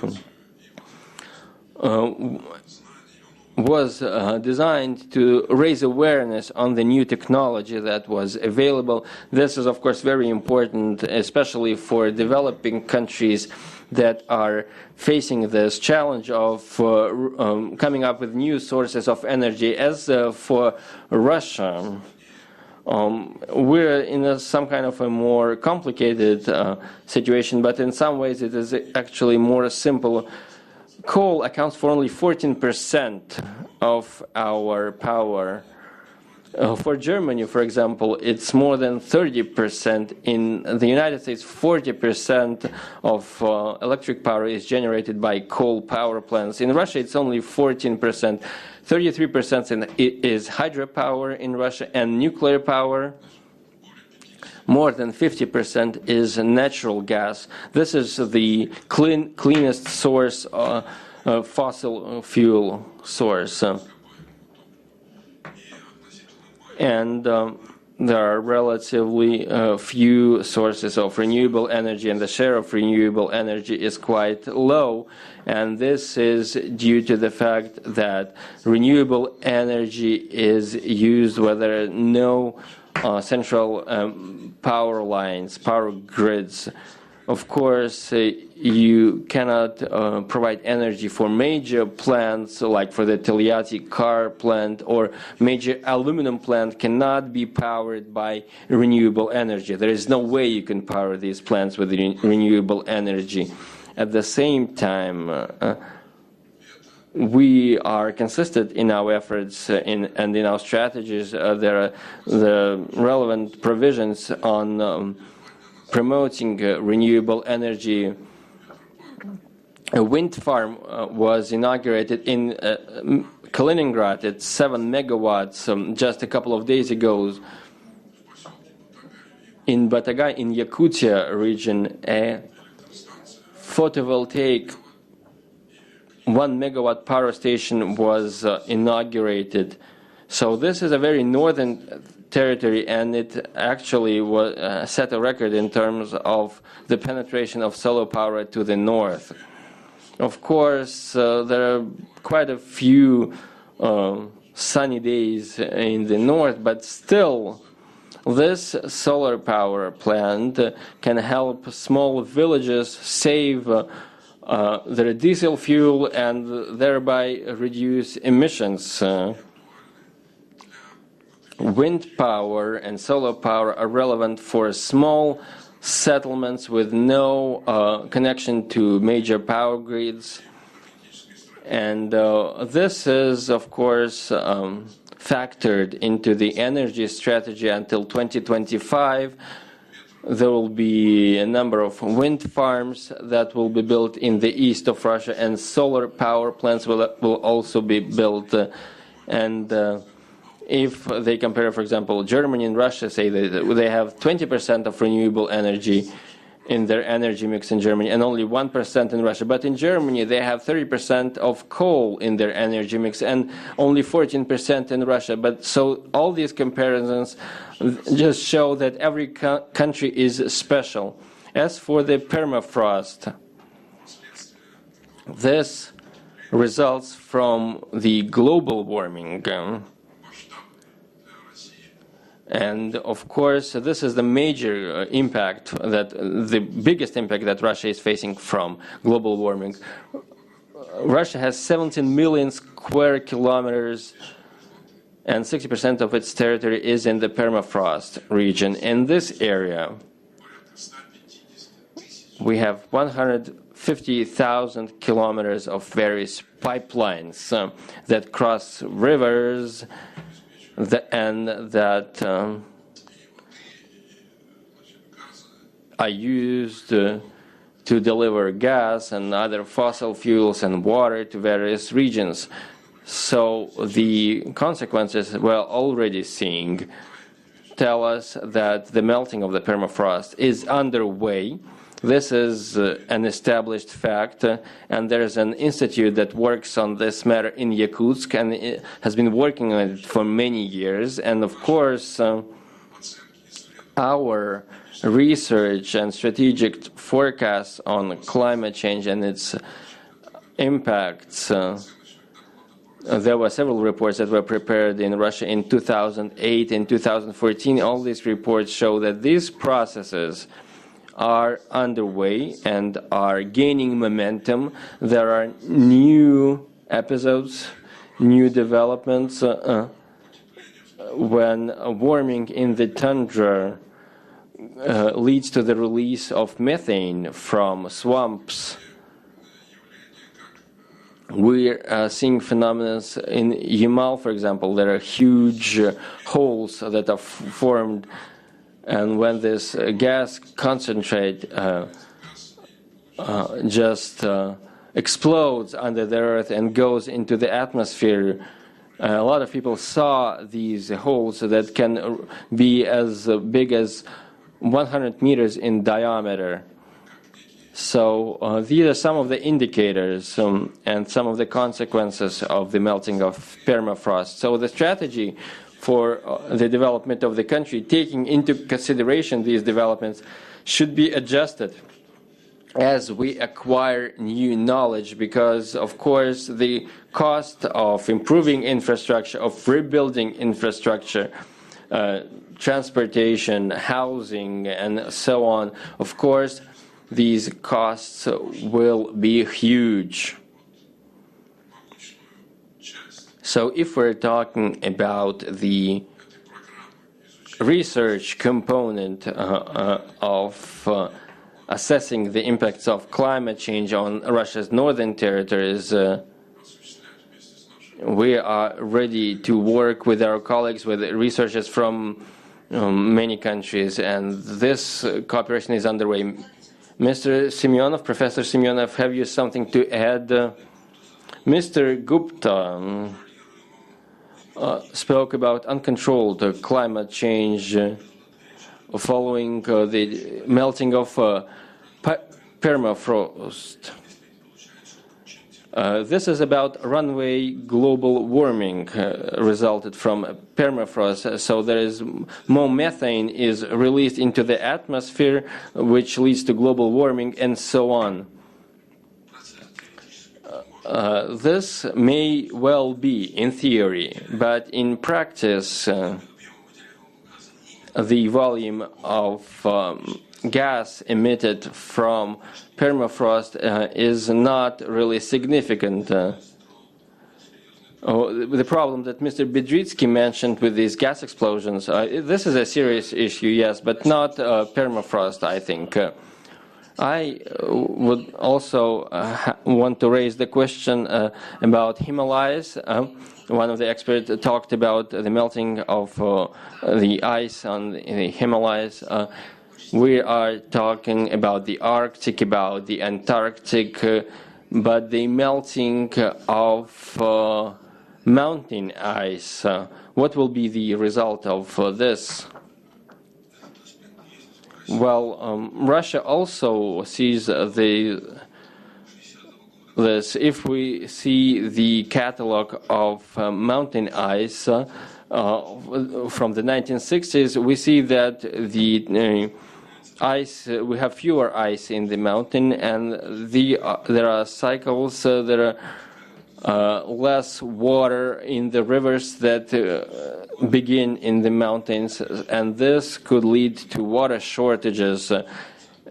[SPEAKER 1] was designed to raise awareness on the new technology that was available. This is, of course, very important, especially for developing countries that are facing this challenge of coming up with new sources of energy. As for Russia, we're in some kind of a more complicated situation, but in some ways it is actually more simple. Coal accounts for only 14% of our power. For Germany, for example, it's more than 30%. In the United States, 40% of electric power is generated by coal power plants. In Russia, it's only 14%. 33% is hydropower in Russia, and nuclear power. More than 50% is natural gas. This is the cleanest source, fossil fuel source. And there are relatively few sources of renewable energy, and the share of renewable energy is quite low. And this is due to the fact that renewable energy is used where there are no central power lines, power grids. Of course, you cannot provide energy for major plants, like for the Telyati car plant, or major aluminum plant cannot be powered by renewable energy. There is no way you can power these plants with renewable energy. At the same time, we are consistent in our efforts and in our strategies. There are the relevant provisions on promoting renewable energy. A wind farm was inaugurated in Kaliningrad at 7 megawatts just a couple of days ago. In Batagay, in Yakutia region, a photovoltaic 1 megawatt power station was inaugurated. So this is a very northern territory, and it actually set a record in terms of the penetration of solar power to the north. Of course, there are quite a few sunny days in the north, but still this solar power plant can help small villages save their diesel fuel and thereby reduce emissions. Wind power and solar power are relevant for small settlements with no connection to major power grids. And this is, of course, factored into the energy strategy until 2025. There will be a number of wind farms that will be built in the east of Russia, and solar power plants will also be built. If they compare, for example, Germany and Russia, say that they have 20% of renewable energy in their energy mix in Germany and only 1% in Russia. But in Germany, they have 30% of coal in their energy mix and only 14% in Russia. But so all these comparisons just show that every country is special. As for the permafrost, this results from the global warming. And of course, this is the major impact, the biggest impact that Russia is facing from global warming. Russia has 17 million square kilometers, and 60% of its territory is in the permafrost region. In this area, we have 150,000 kilometers of various pipelines that cross rivers and that are used to deliver gas and other fossil fuels and water to various regions. So the consequences we're already seeing tell us that the melting of the permafrost is underway. This is an established fact, and there's an institute that works on this matter in Yakutsk, and it has been working on it for many years. And of course, our research and strategic forecasts on climate change and its impacts, there were several reports that were prepared in Russia in 2008 and 2014. All these reports show that these processes are underway and are gaining momentum. There are new episodes, new developments. When warming in the tundra leads to the release of methane from swamps, we're seeing phenomena in Yamal, for example. There are huge holes that are formed. And when this gas concentrate just explodes under the earth and goes into the atmosphere, a lot of people saw these holes that can be as big as 100 meters in diameter. So these are some of the indicators and some of the consequences of the melting of permafrost. So the strategy for the development of the country, taking into consideration these developments, should be adjusted as we acquire new knowledge, because of course the cost of improving infrastructure, of rebuilding infrastructure, transportation, housing, and so on, of course these costs will be huge. So if we're talking about the research component of assessing the impacts of climate change on Russia's northern territories, we are ready to work with our colleagues, with researchers from many countries, and this cooperation is underway. Mr. Semenov, Professor Semenov, have you something to add? Mr. Gupta spoke about uncontrolled climate change following the melting of permafrost. This is about runaway global warming resulted from permafrost. So there is more methane is released into the atmosphere, which leads to global warming and so on. This may well be in theory, but in practice, the volume of gas emitted from permafrost is not really significant. The problem that Mr. Bedritsky mentioned with these gas explosions, this is a serious issue, yes, but not permafrost, I think. I would also want to raise the question about Himalayas. One of the experts talked about the melting of the ice on the Himalayas. We are talking about the Arctic, about the Antarctic, but the melting of mountain ice. What will be the result of this? Well, Russia also sees this. If we see the catalog of mountain ice from the 1960s, we see that the ice, we have fewer ice in the mountain, and there are cycles, there are less water in the rivers that begin in the mountains, and this could lead to water shortages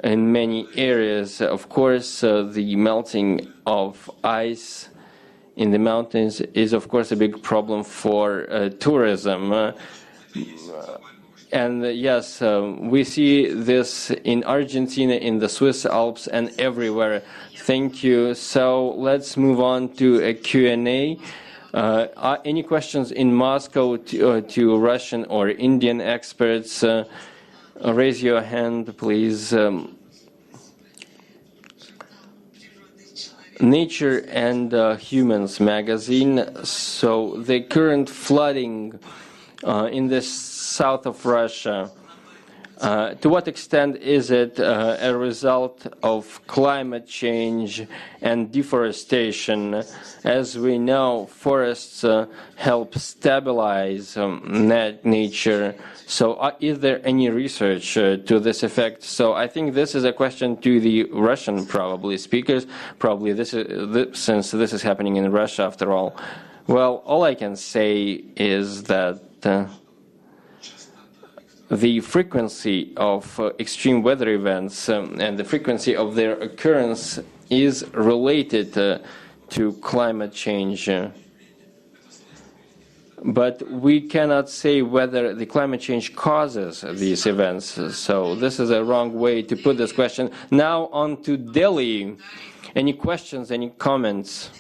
[SPEAKER 1] in many areas. Of course, the melting of ice in the mountains is, of course, a big problem for tourism. And yes, we see this in Argentina, in the Swiss Alps, and everywhere. Thank you. So let's move on to a Q&A. Any questions in Moscow to Russian or Indian experts? Raise your hand, please. Nature and Humans magazine. So the current flooding in the south of Russia, to what extent is it a result of climate change and deforestation? As we know, forests help stabilize nature. So is there any research to this effect? So I think this is a question to the Russian speakers. Probably this is, since this is happening in Russia after all. Well, all I can say is that the frequency of extreme weather events and the frequency of their occurrence is related to climate change. But we cannot say whether the climate change causes these events. So this is a wrong way to put this question. Now on to Delhi. Any questions, any comments?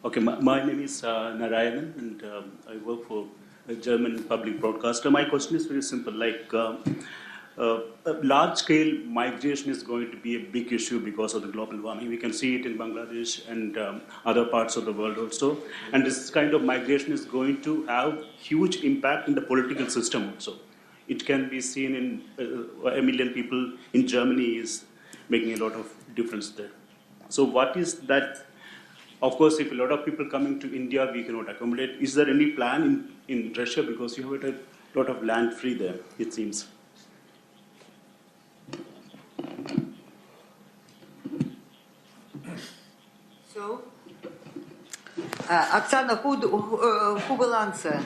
[SPEAKER 5] Okay, my name is Narayanan, and I work for a German public broadcaster. My question is very simple. Large-scale migration is going to be a big issue because of the global warming. We can see it in Bangladesh and other parts of the world also. And this kind of migration is going to have huge impact in the political system also. It can be seen in 1 million people in Germany is making a lot of difference there. So what is that? Of course, if a lot of people coming to India, we cannot accommodate. Is there any plan in Russia? Because you have a lot of land free there, it seems.
[SPEAKER 2] So, Oksana, who will answer?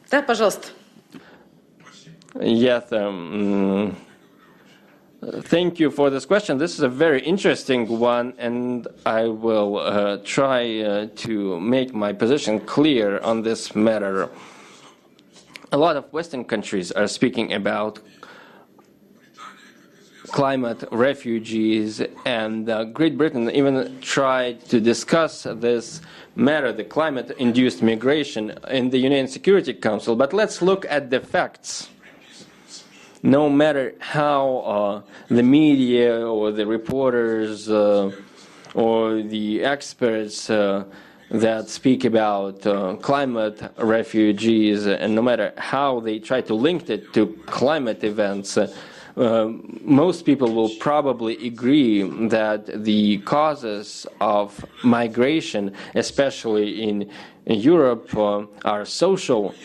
[SPEAKER 6] Да, пожалуйста.
[SPEAKER 1] Yes. Thank you for this question. This is a very interesting one, and I will try to make my position clear on this matter. A lot of Western countries are speaking about climate refugees, and Great Britain even tried to discuss this matter, the climate-induced migration, in the UN Security Council. But let's look at the facts. no matter how the media or the reporters or the experts that speak about climate refugees, and no matter how they try to link it to climate events, most people will probably agree that the causes of migration, especially in Europe, are social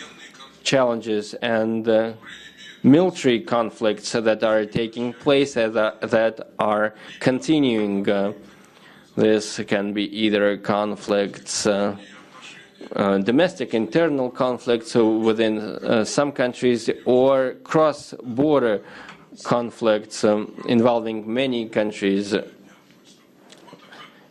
[SPEAKER 1] challenges and military conflicts that are taking place that are continuing. This can be either conflicts, domestic internal conflicts within some countries, or cross-border conflicts involving many countries,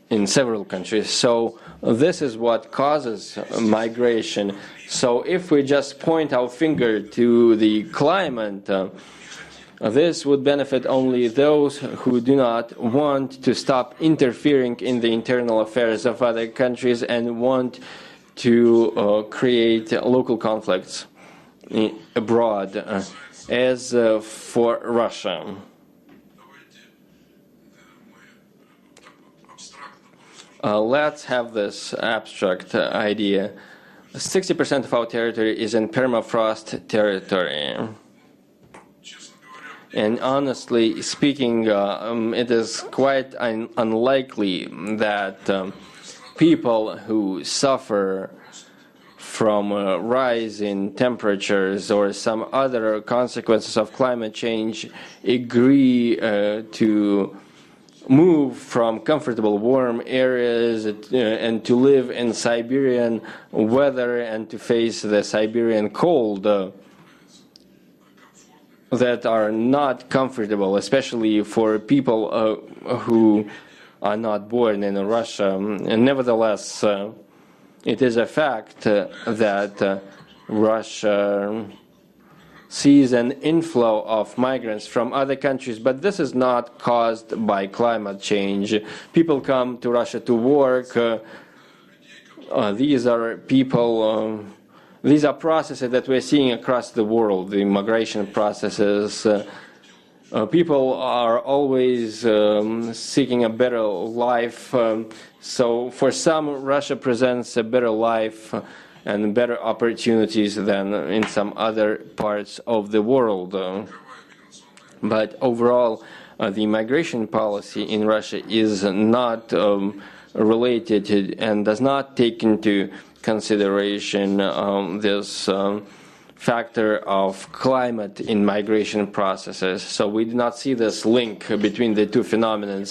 [SPEAKER 1] in several countries. So this is what causes migration. So if we just point our finger to the climate, this would benefit only those who do not want to stop interfering in the internal affairs of other countries and want to create local conflicts abroad. As for Russia, let's have this abstract idea. 60% of our territory is in permafrost territory. And honestly speaking, it is quite unlikely that people who suffer from a rise in temperatures or some other consequences of climate change agree to move from comfortable warm areas and to live in Siberian weather and to face the Siberian cold that are not comfortable, especially for people who are not born in Russia. And nevertheless, it is a fact that Russia sees an inflow of migrants from other countries, but this is not caused by climate change. People come to Russia to work. These are people, these are processes that we're seeing across the world, the migration processes. People are always seeking a better life. So for some, Russia presents a better life and better opportunities than in some other parts of the world. But overall, the migration policy in Russia is not related to and does not take into consideration this factor of climate in migration processes. So we do not see this link between the two phenomena.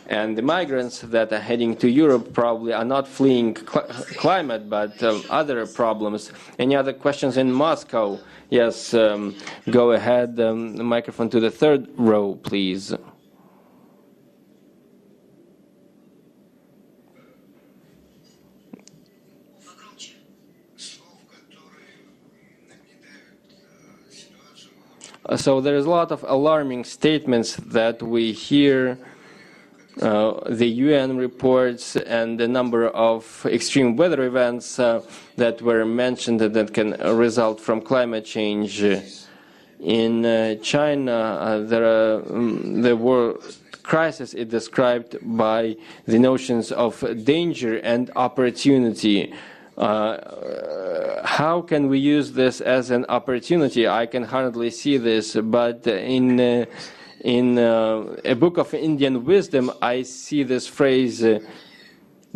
[SPEAKER 1] And the migrants that are heading to Europe probably are not fleeing climate, but other problems. Any other questions in Moscow? Yes, go ahead. The microphone to the third row, please. So there's a lot of alarming statements that we hear. The UN reports and the number of extreme weather events that were mentioned that can result from climate change. In China, the world crisis is described by the notions of danger and opportunity. How can we use this as an opportunity? I can hardly see this, but in a book of Indian wisdom, I see this phrase,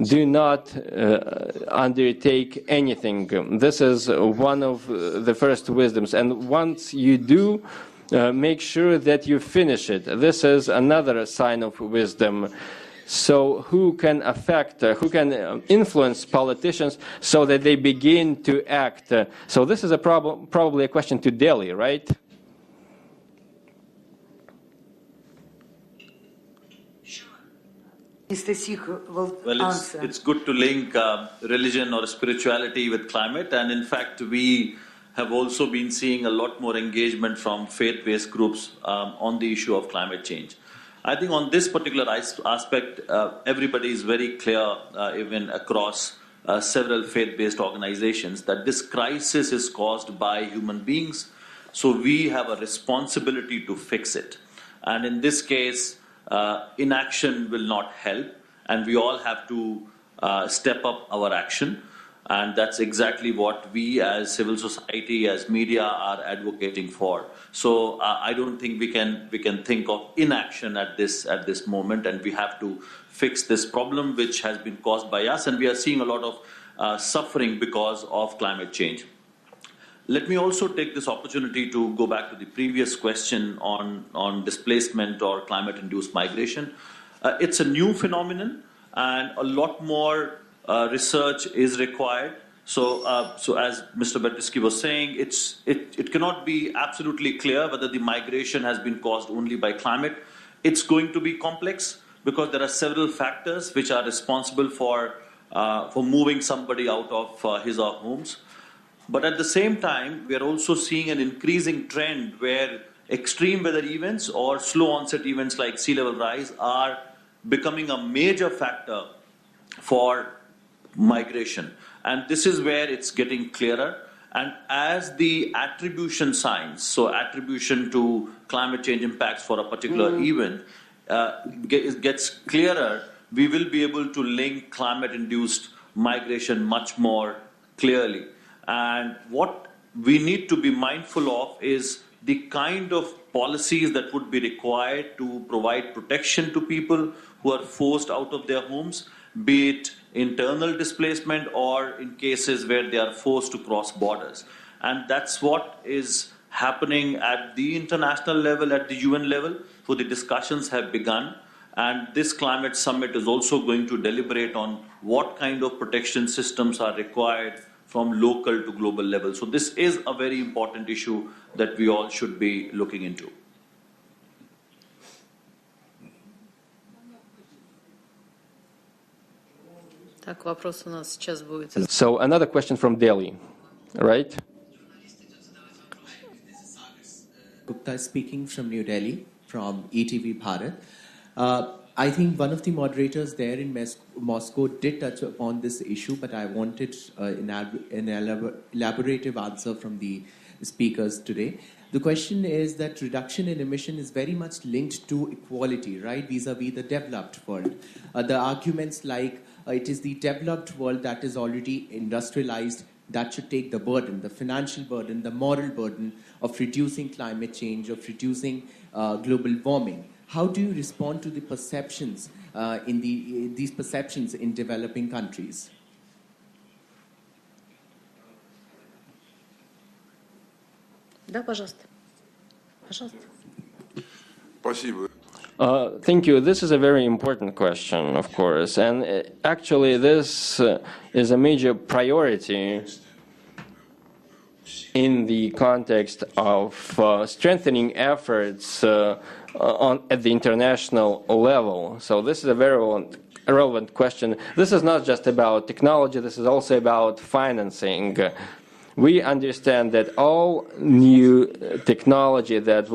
[SPEAKER 1] do not undertake anything. This is one of the first wisdoms. And once you do, make sure that you finish it. This is another sign of wisdom. So who can influence politicians so that they begin to act? So this is a probably a question to Delhi, right?
[SPEAKER 2] Mr. Singh will answer.
[SPEAKER 4] It's good to link religion or spirituality with climate, and in fact we have also been seeing a lot more engagement from faith-based groups on the issue of climate change. I think on this particular aspect, everybody is very clear, even across several faith-based organizations, that this crisis is caused by human beings So we have a responsibility to fix it. And in this case, inaction will not help, and we all have to step up our action. And that's exactly what we as civil society, as media, are advocating for. So I don't think we can think of inaction at this moment, and we have to fix this problem which has been caused by us, and we are seeing a lot of suffering because of climate change. Let me also take this opportunity to go back to the previous question on displacement or climate-induced migration. It's a new phenomenon, and a lot more research is required. So as Mr. Bedritsky was saying, it cannot be absolutely clear whether the migration has been caused only by climate. It's going to be complex because there are several factors which are responsible for moving somebody out of his or homes. But at the same time, we are also seeing an increasing trend where extreme weather events or slow onset events like sea level rise are becoming a major factor for migration. And this is where it's getting clearer. And as the attribution science, so attribution to climate change impacts for a particular event, gets clearer, we will be able to link climate-induced migration much more clearly. And what we need to be mindful of is the kind of policies that would be required to provide protection to people who are forced out of their homes, be it internal displacement or in cases where they are forced to cross borders. And that's what is happening at the international level, at the UN level. So the discussions have begun. And this climate summit is also going to deliberate on what kind of protection systems are required from local to global level. So this is a very important issue that we all should be looking into.
[SPEAKER 6] Так, вопрос у нас сейчас будет.
[SPEAKER 1] So another question from Delhi, right?
[SPEAKER 7] Gupta is speaking from New Delhi, from ETV Bharat. I think one of the moderators there in Moscow did touch upon this issue, but I wanted an elaborative answer from the speakers today. The question is that reduction in emission is very much linked to equality, right, vis-a-vis the developed world. The arguments like it is the developed world that is already industrialized that should take the burden, the financial burden, the moral burden of reducing climate change, of reducing global warming. How do you respond to the perceptions these perceptions in developing countries?
[SPEAKER 6] Да, пожалуйста. Пожалуйста.
[SPEAKER 8] Спасибо.
[SPEAKER 1] Thank you. This is a very important question, of course, and actually this is a major priority in the context of strengthening efforts at the international level. So this is a very relevant question. This is not just about technology, this is also about financing. We understand that all new technology that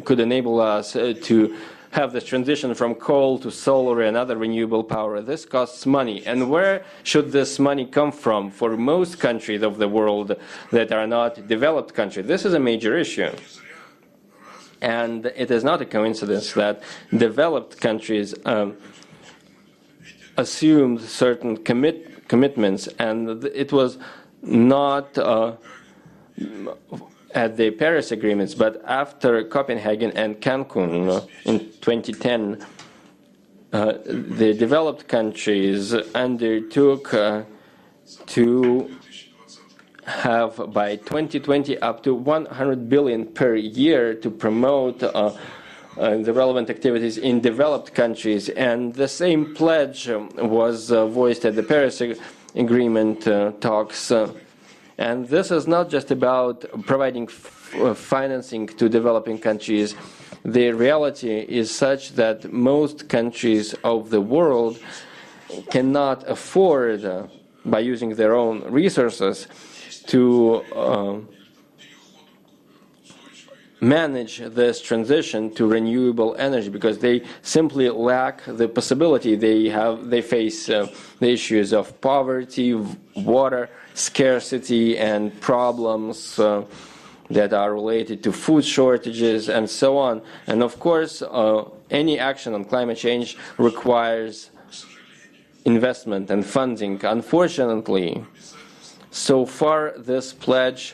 [SPEAKER 1] could enable us to have this transition from coal to solar and other renewable power, this costs money. And where should this money come from for most countries of the world that are not developed countries? This is a major issue. And it is not a coincidence that developed countries assumed certain commitments, and it was not at the Paris agreements, but after Copenhagen and Cancun in 2010, the developed countries undertook to have by 2020 up to 100 billion per year to promote the relevant activities in developed countries. And the same pledge was voiced at the Paris Agreement talks. And this is not just about providing financing to developing countries. The reality is such that most countries of the world cannot afford, by using their own resources, to manage this transition to renewable energy because they simply lack the possibility. They face the issues of poverty, water scarcity, and problems that are related to food shortages and so on. And of course, any action on climate change requires investment and funding. Unfortunately, so far this pledge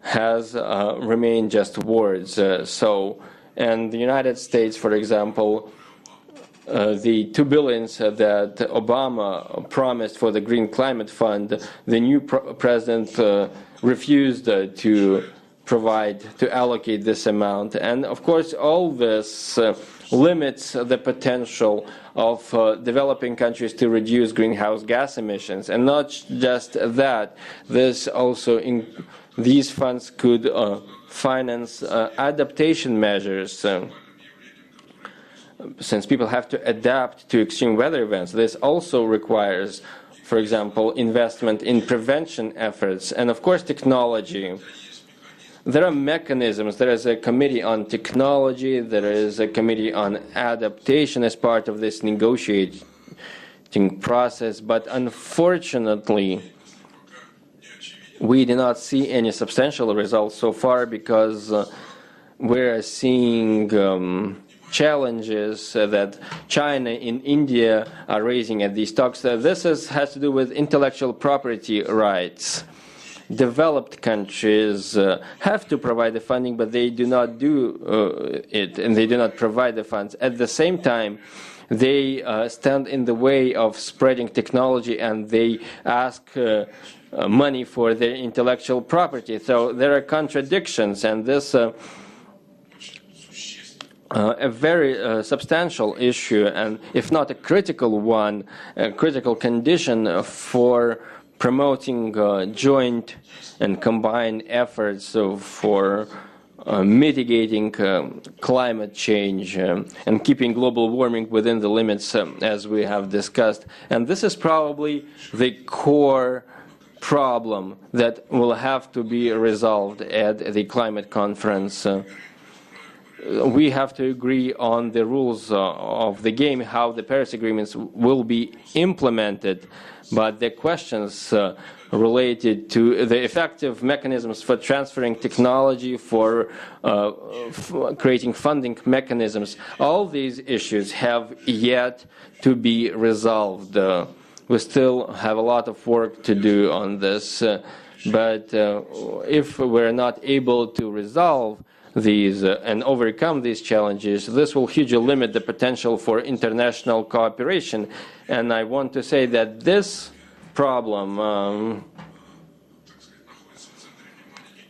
[SPEAKER 1] has remained just words. And the United States, for example, the $2 billion that Obama promised for the Green Climate Fund, the new president refused to allocate this amount. And of course, all this limits the potential of developing countries to reduce greenhouse gas emissions. And not just that, these funds could finance adaptation measures. Since people have to adapt to extreme weather events, this also requires, for example, investment in prevention efforts and, of course, technology. There are mechanisms. There is a committee on technology. There is a committee on adaptation as part of this negotiating process. But unfortunately, we do not see any substantial results so far because we're seeing challenges that China and India are raising at these talks. This has to do with intellectual property rights. Developed countries have to provide the funding, but they do not do it, and they do not provide the funds. At the same time, they stand in the way of spreading technology, and they ask money for their intellectual property. So there are contradictions, and this a very substantial issue, and if not a critical one, a critical condition for promoting joint and combined efforts for mitigating climate change and keeping global warming within the limits as we have discussed. And this is probably the core problem that will have to be resolved at the climate conference. We have to agree on the rules of the game, how the Paris agreements will be implemented, but the questions related to the effective mechanisms for transferring technology, for creating funding mechanisms, all these issues have yet to be resolved. We still have a lot of work to do on this, but if we're not able to resolve these and overcome these challenges, this will hugely limit the potential for international cooperation. And I want to say that this problem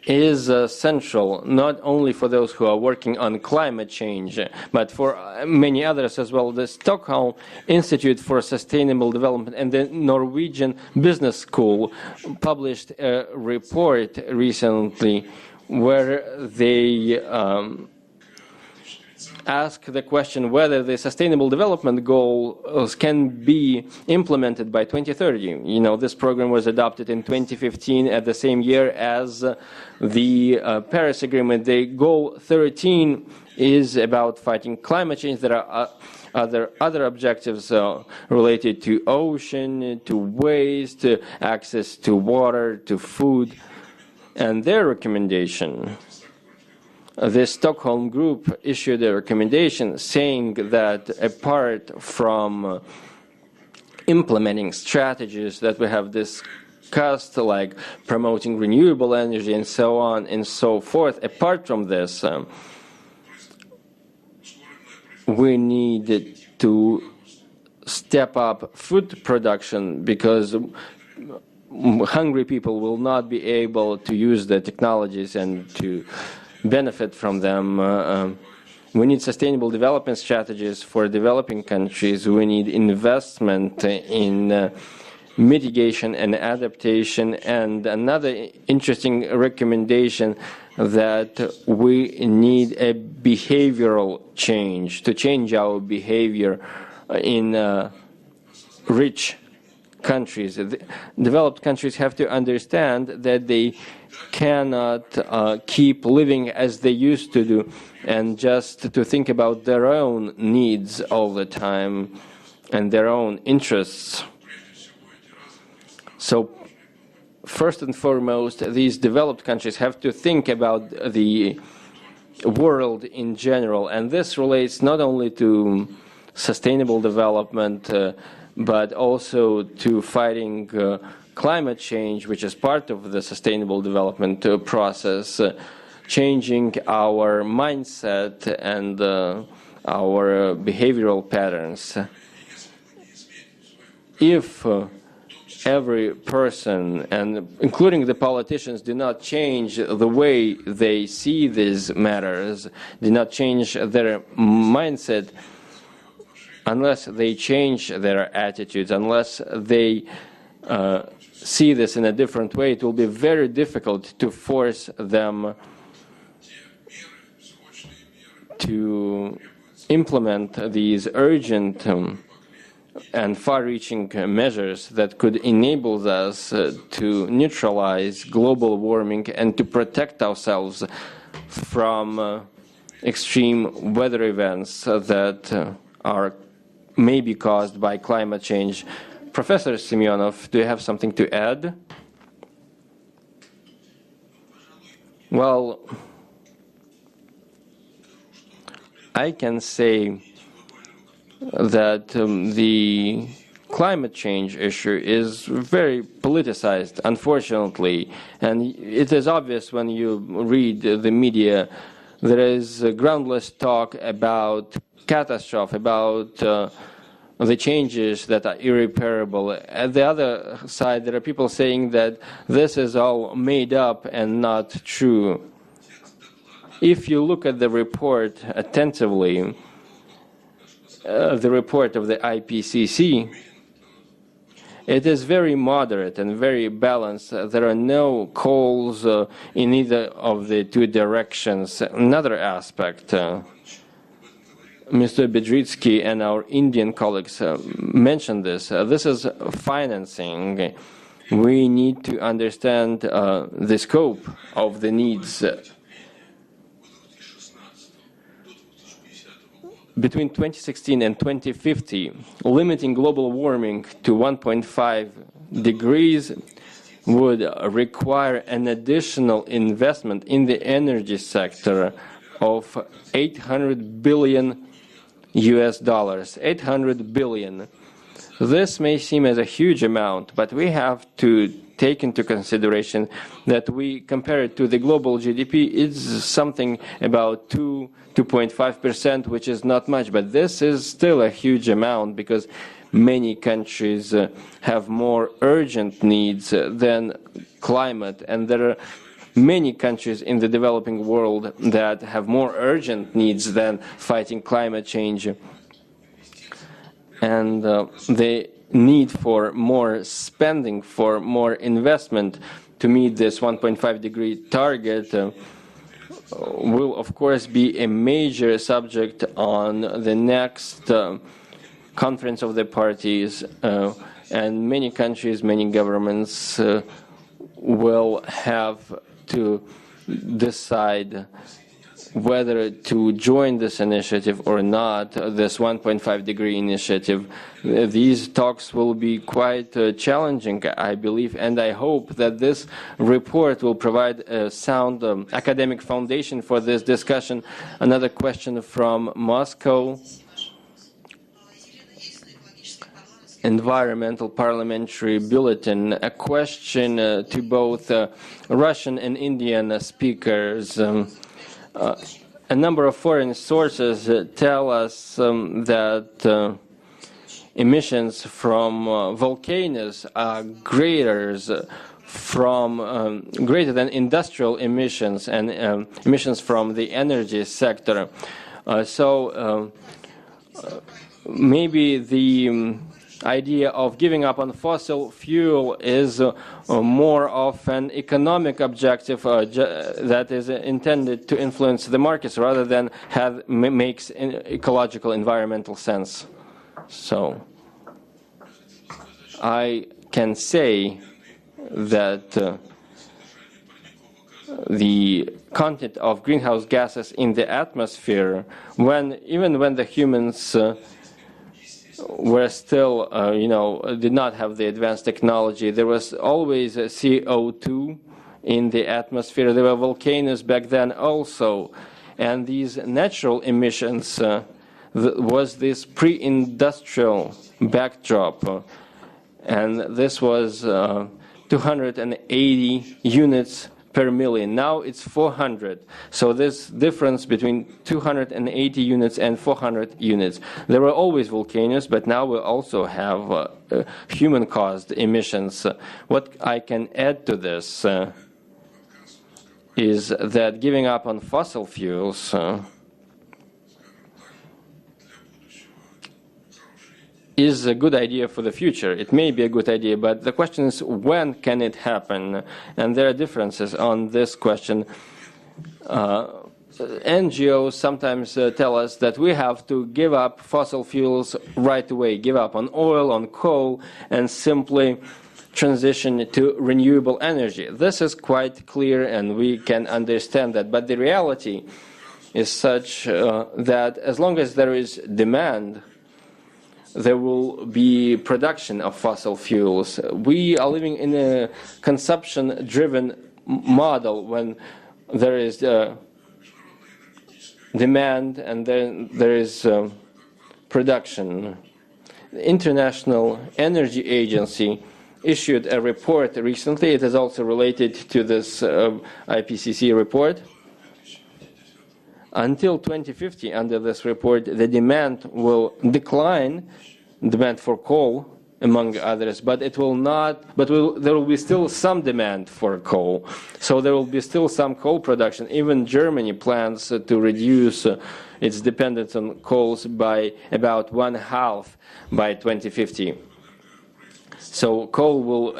[SPEAKER 1] is central not only for those who are working on climate change, but for many others as well. The Stockholm Institute for Sustainable Development and the Norwegian Business School published a report recently where they ask the question whether the Sustainable Development Goals can be implemented by 2030. You know, this program was adopted in 2015 at the same year as the Paris Agreement. The goal 13 is about fighting climate change. There are other objectives related to ocean, to waste, access to water, to food. And their recommendation, the Stockholm Group issued a recommendation saying that apart from implementing strategies that we have discussed, like promoting renewable energy and so on and so forth, apart from this, we need to step up food production because hungry people will not be able to use the technologies and to benefit from them. We need sustainable development strategies for developing countries. We need investment in mitigation and adaptation. And another interesting recommendation that we need a behavioral change, to change our behavior in rich countries. Developed countries have to understand that they cannot keep living as they used to do and just to think about their own needs all the time and their own interests. So first and foremost, these developed countries have to think about the world in general, and this relates not only to sustainable development, but also to fighting climate change, which is part of the sustainable development process, changing our mindset and our behavioral patterns. If every person, and including the politicians, do not change the way they see these matters, do not change their mindset, unless they change their attitudes, unless they see this in a different way, it will be very difficult to force them to implement these urgent and far-reaching measures that could enable us to neutralize global warming and to protect ourselves from extreme weather events that are maybe caused by climate change. Professor Semenov, do you have something to add? Well, I can say that the climate change issue is very politicized, unfortunately, and it is obvious when you read the media. There is groundless talk about catastrophe, about the changes that are irreparable. At the other side, there are people saying that this is all made up and not true. If you look at the report attentively, the report of the IPCC, it is very moderate and very balanced. There are no calls in either of the two directions. Another aspect, Mr. Bedritsky and our Indian colleagues mentioned this. This is financing. We need to understand the scope of the needs. Between 2016 and 2050, limiting global warming to 1.5 degrees would require an additional investment in the energy sector of $800 billion. 800 billion. This may seem as a huge amount, but we have to take into consideration that we compare it to the global GDP. It's something about 2.5%, which is not much, but this is still a huge amount because many countries have more urgent needs than climate, and there are many countries in the developing world that have more urgent needs than fighting climate change. And the need for more spending, for more investment to meet this 1.5 degree target will, of course, be a major subject on the next conference of the parties. And many countries, many governments will have to decide whether to join this initiative or not, this 1.5 degree initiative. These talks will be quite challenging, I believe, and I hope that this report will provide a sound academic foundation for this discussion. Another question from Moscow. Environmental Parliamentary Bulletin, a question to both Russian and Indian speakers. A number of foreign sources tell us that emissions from volcanoes are greater than industrial emissions and emissions from the energy sector. So maybe the idea of giving up on fossil fuel is more of an economic objective that is intended to influence the markets rather than makes ecological, environmental sense. So I can say that the content of greenhouse gases in the atmosphere, even when the humans were still, did not have the advanced technology. There was always CO2 in the atmosphere. There were volcanoes back then also. And these natural emissions was this pre-industrial backdrop. And this was 280 units per million. Now it's 400. So this difference between 280 units and 400 units. There were always volcanoes, but now we also have human-caused emissions. What I can add to this is that giving up on fossil fuels is a good idea for the future. It may be a good idea, but the question is, when can it happen? And there are differences on this question. NGOs sometimes tell us that we have to give up fossil fuels right away, give up on oil, on coal, and simply transition to renewable energy. This is quite clear, and we can understand that. But the reality is such that as long as there is demand, there will be production of fossil fuels. We are living in a consumption-driven model when there is demand and then there is production. The International Energy Agency issued a report recently. It is also related to this IPCC report. Until 2050, under this report, the demand will decline, demand for coal, among others, but it will not. But there will be still some demand for coal. So there will be still some coal production. Even Germany plans to reduce its dependence on coals by about 1/2 by 2050. So coal will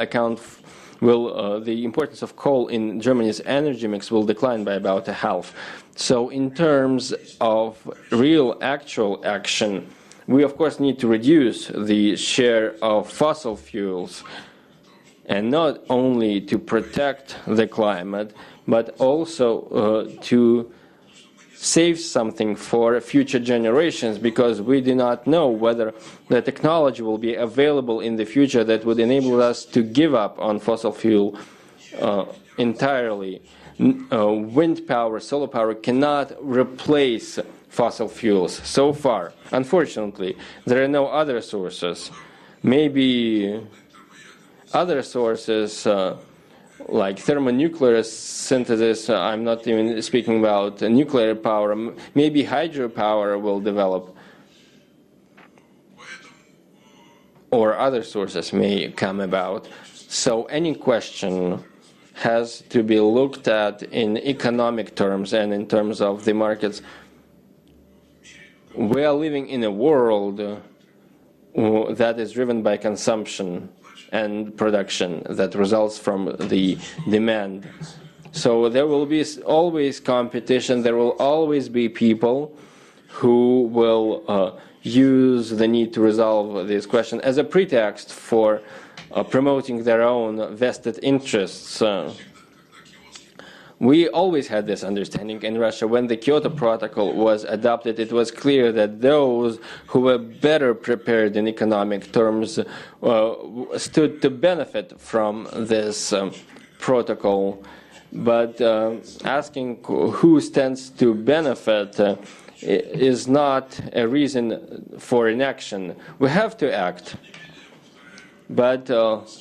[SPEAKER 1] the importance of coal in Germany's energy mix will decline by about 1/2. So in terms of real, actual action, we of course need to reduce the share of fossil fuels, and not only to protect the climate, but also to save something for future generations, because we do not know whether the technology will be available in the future that would enable us to give up on fossil fuel entirely. Wind power, solar power cannot replace fossil fuels so far. Unfortunately, there are no other sources. Maybe other sources like thermonuclear synthesis, I'm not even speaking about nuclear power, maybe hydropower will develop, or other sources may come about. So any question has to be looked at in economic terms and in terms of the markets. We are living in a world that is driven by consumption and production that results from the demand. So there will be always competition, there will always be people who will use the need to resolve this question as a pretext for promoting their own vested interests. We always had this understanding in Russia. When the Kyoto Protocol was adopted, it was clear that those who were better prepared in economic terms stood to benefit from this protocol. But asking who stands to benefit is not a reason for inaction. We have to act. But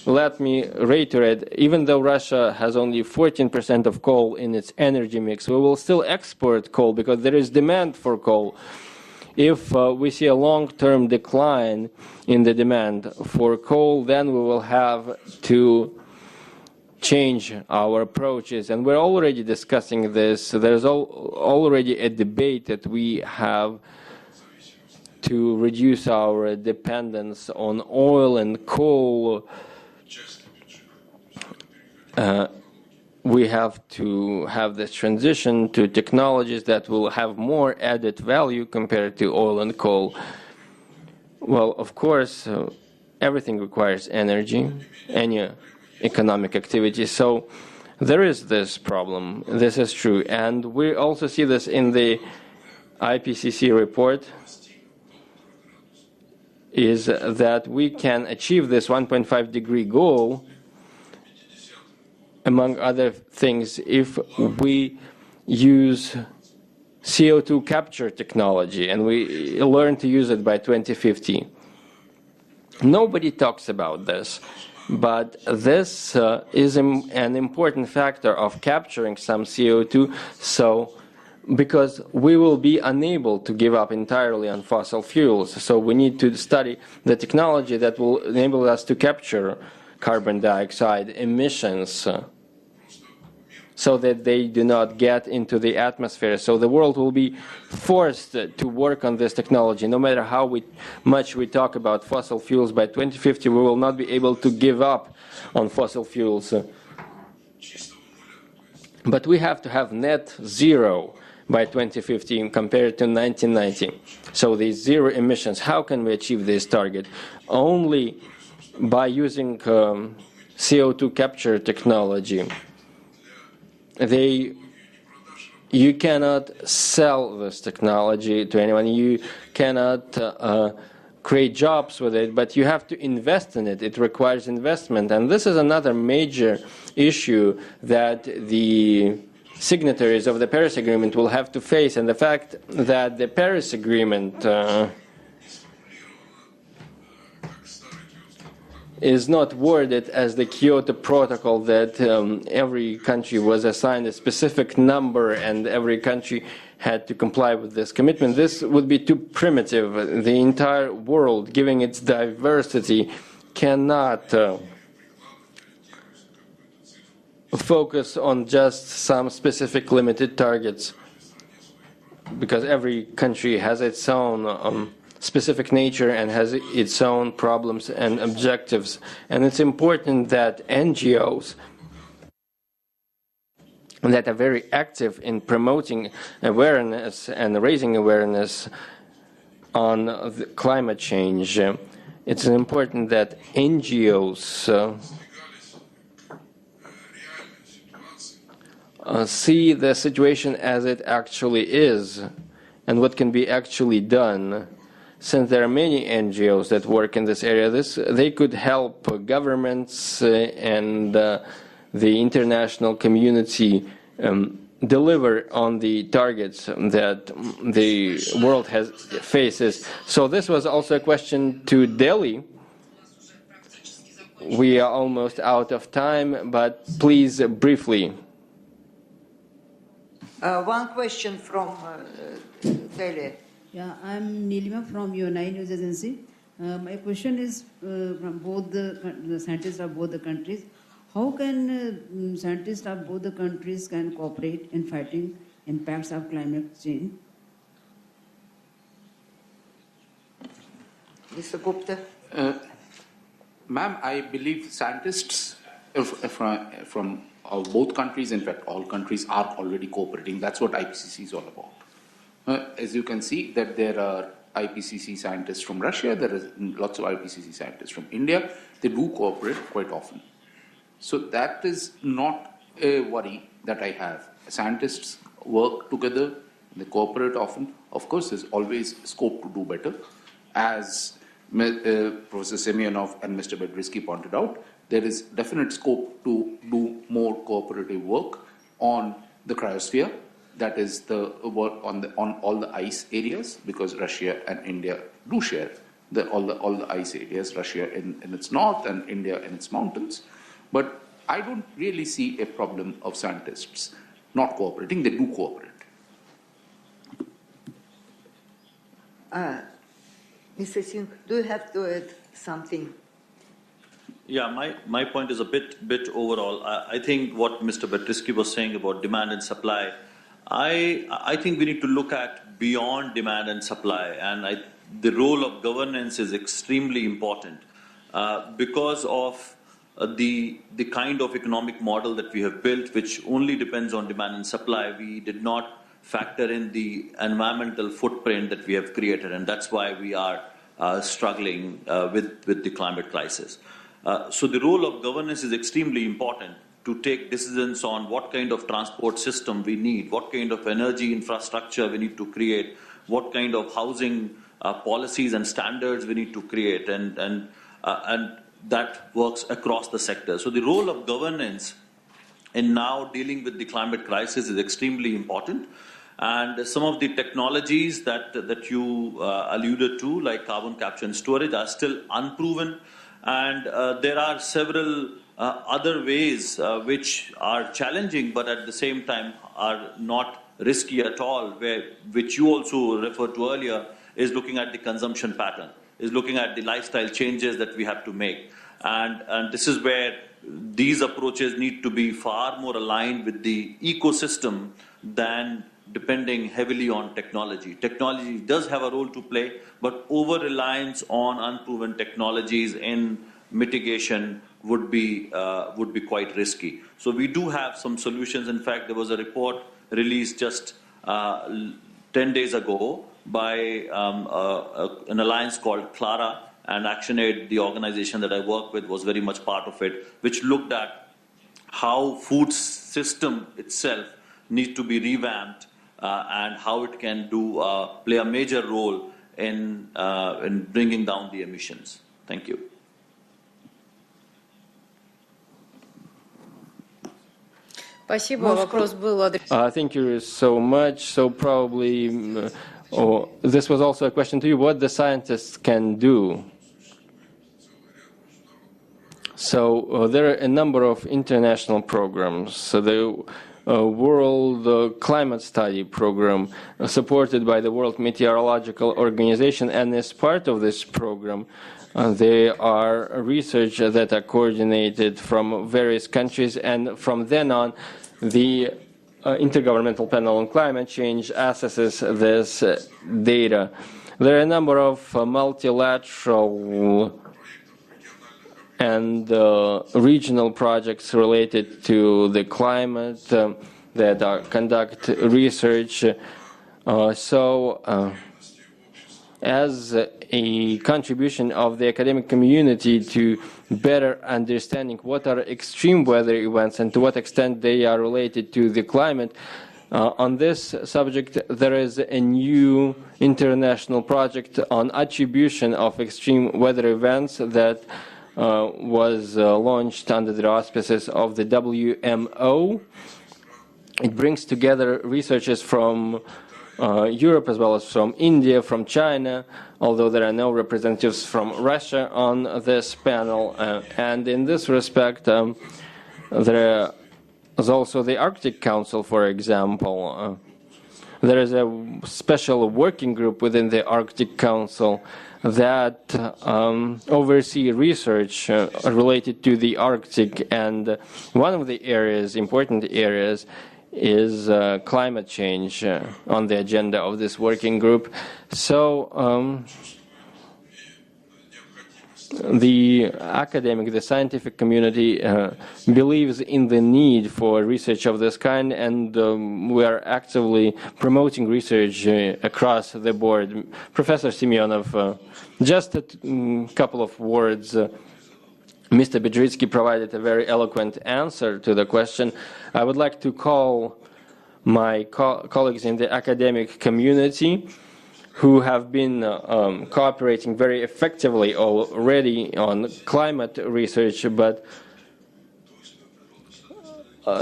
[SPEAKER 1] let me reiterate, even though Russia has only 14% of coal in its energy mix, we will still export coal because there is demand for coal. If we see a long-term decline in the demand for coal, then we will have to change our approaches. And we're already discussing this. There's already a debate that we have to reduce our dependence on oil and coal. We have to have this transition to technologies that will have more added value compared to oil and coal. Well, of course, everything requires energy, any economic activity. So there is this problem. This is true. And we also see this in the IPCC report. is that we can achieve this 1.5 degree goal, among other things, if we use CO2 capture technology, and we learn to use it by 2050. Nobody talks about this, but this is an important factor of capturing some CO2, because we will be unable to give up entirely on fossil fuels. So we need to study the technology that will enable us to capture carbon dioxide emissions so that they do not get into the atmosphere. So the world will be forced to work on this technology. No matter how much we talk about fossil fuels, by 2050 we will not be able to give up on fossil fuels. But we have to have net zero by 2015 compared to 1990. So these zero emissions, how can we achieve this target? Only by using CO2 capture technology. You cannot sell this technology to anyone. You cannot create jobs with it, but you have to invest in it. It requires investment. And this is another major issue that the signatories of the Paris Agreement will have to face, and the fact that the Paris Agreement is not worded as the Kyoto Protocol, that every country was assigned a specific number and every country had to comply with this commitment. This would be too primitive. The entire world, given its diversity, cannot focus on just some specific limited targets, because every country has its own specific nature and has its own problems and objectives. And it's important that NGOs that are very active in promoting awareness and raising awareness on the climate change, it's important that NGOs see the situation as it actually is and what can be actually done. Since there are many NGOs that work in this area, they could help governments and the international community deliver on the targets that the world faces. So this was also a question to Delhi. We are almost out of time, but please briefly.
[SPEAKER 2] One question from Delhi.
[SPEAKER 9] Yeah, I'm Nilima from Yu.A News Agency. My question is from both the scientists of both the countries. How can scientists of both the countries can cooperate in fighting impacts of climate change?
[SPEAKER 2] Mr. Gupta.
[SPEAKER 3] Ma'am, I believe scientists from both countries, in fact all countries, are already cooperating. That's what IPCC is all about. As you can see, that there are IPCC scientists from Russia, there are lots of IPCC scientists from India. They do cooperate quite often. So that is not a worry that I have. Scientists work together, they cooperate often. Of course, there's always scope to do better. As Professor Semenov and Mr. Bedritsky pointed out, there is definite scope to do more cooperative work on the cryosphere. That is the work on all the ice areas, because Russia and India do share all the ice areas. Russia in its north and India in its mountains. But I don't really see a problem of scientists not cooperating. They do cooperate.
[SPEAKER 2] Mr. Singh, do you have to add something?
[SPEAKER 4] Yeah, my point is a bit overall. I think what Mr. Bedritsky was saying about demand and supply, I think we need to look at beyond demand and supply, and the role of governance is extremely important because of the kind of economic model that we have built, which only depends on demand and supply. We did not factor in the environmental footprint that we have created, and that's why we are struggling with the climate crisis. So the role of governance is extremely important to take decisions on what kind of transport system we need, what kind of energy infrastructure we need to create, what kind of housing policies and standards we need to create, and that works across the sector. So the role of governance in now dealing with the climate crisis is extremely important. And some of the technologies that you alluded to, like carbon capture and storage, are still unproven. And there are several other ways which are challenging, but at the same time are not risky at all, which you also referred to earlier, is looking at the consumption pattern, is looking at the lifestyle changes that we have to make. And this is where these approaches need to be far more aligned with the ecosystem than depending heavily on technology. Technology does have a role to play, but over-reliance on unproven technologies in mitigation would be quite risky. So we do have some solutions. In fact, there was a report released just 10 days ago by an alliance called CLARA, and ActionAid, the organization that I work with, was very much part of it, which looked at how food system itself needs to be revamped and how it can play a major role in bringing down the emissions. Thank you.
[SPEAKER 1] Thank you so much. So probably this was also a question to you, what the scientists can do. So there are a number of international programs. So the World Climate Study Program, supported by the World Meteorological Organization, and as part of this program, there are research that are coordinated from various countries, and from then on, the Intergovernmental Panel on Climate Change assesses this data. There are a number of multilateral and regional projects related to the climate that conduct research. As a contribution of the academic community to better understanding what are extreme weather events and to what extent they are related to the climate, on this subject there is a new international project on attribution of extreme weather events that was launched under the auspices of the WMO. It brings together researchers from Europe as well as from India, from China, although there are no representatives from Russia on this panel. And in this respect, there is also the Arctic Council, for example. There is a special working group within the Arctic Council that oversee research related to the Arctic, and one of the areas, important areas, is climate change on the agenda of this working group. So the academic, the scientific community believes in the need for research of this kind, and we are actively promoting research across the board. Professor Semenov, just a couple of words. Mr. Bedritsky provided a very eloquent answer to the question. I would like to call my colleagues in the academic community who have been cooperating very effectively already on climate research, but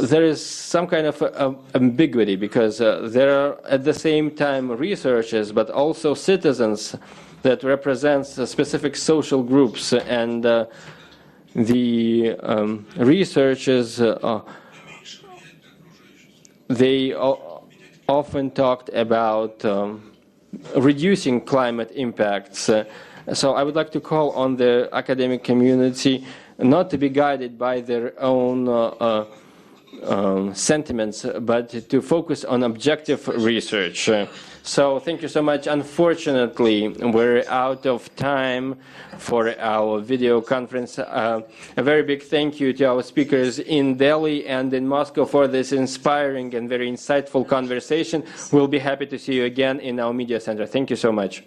[SPEAKER 1] there is some kind of ambiguity, because there are at the same time researchers but also citizens that represent specific social groups, and the researchers, they often talked about reducing climate impacts. So I would like to call on the academic community not to be guided by their own sentiments, but to focus on objective research. So thank you so much. Unfortunately, we're out of time for our video conference. A very big thank you to our speakers in Delhi and in Moscow for this inspiring and very insightful conversation. We'll be happy to see you again in our media center. Thank you so much.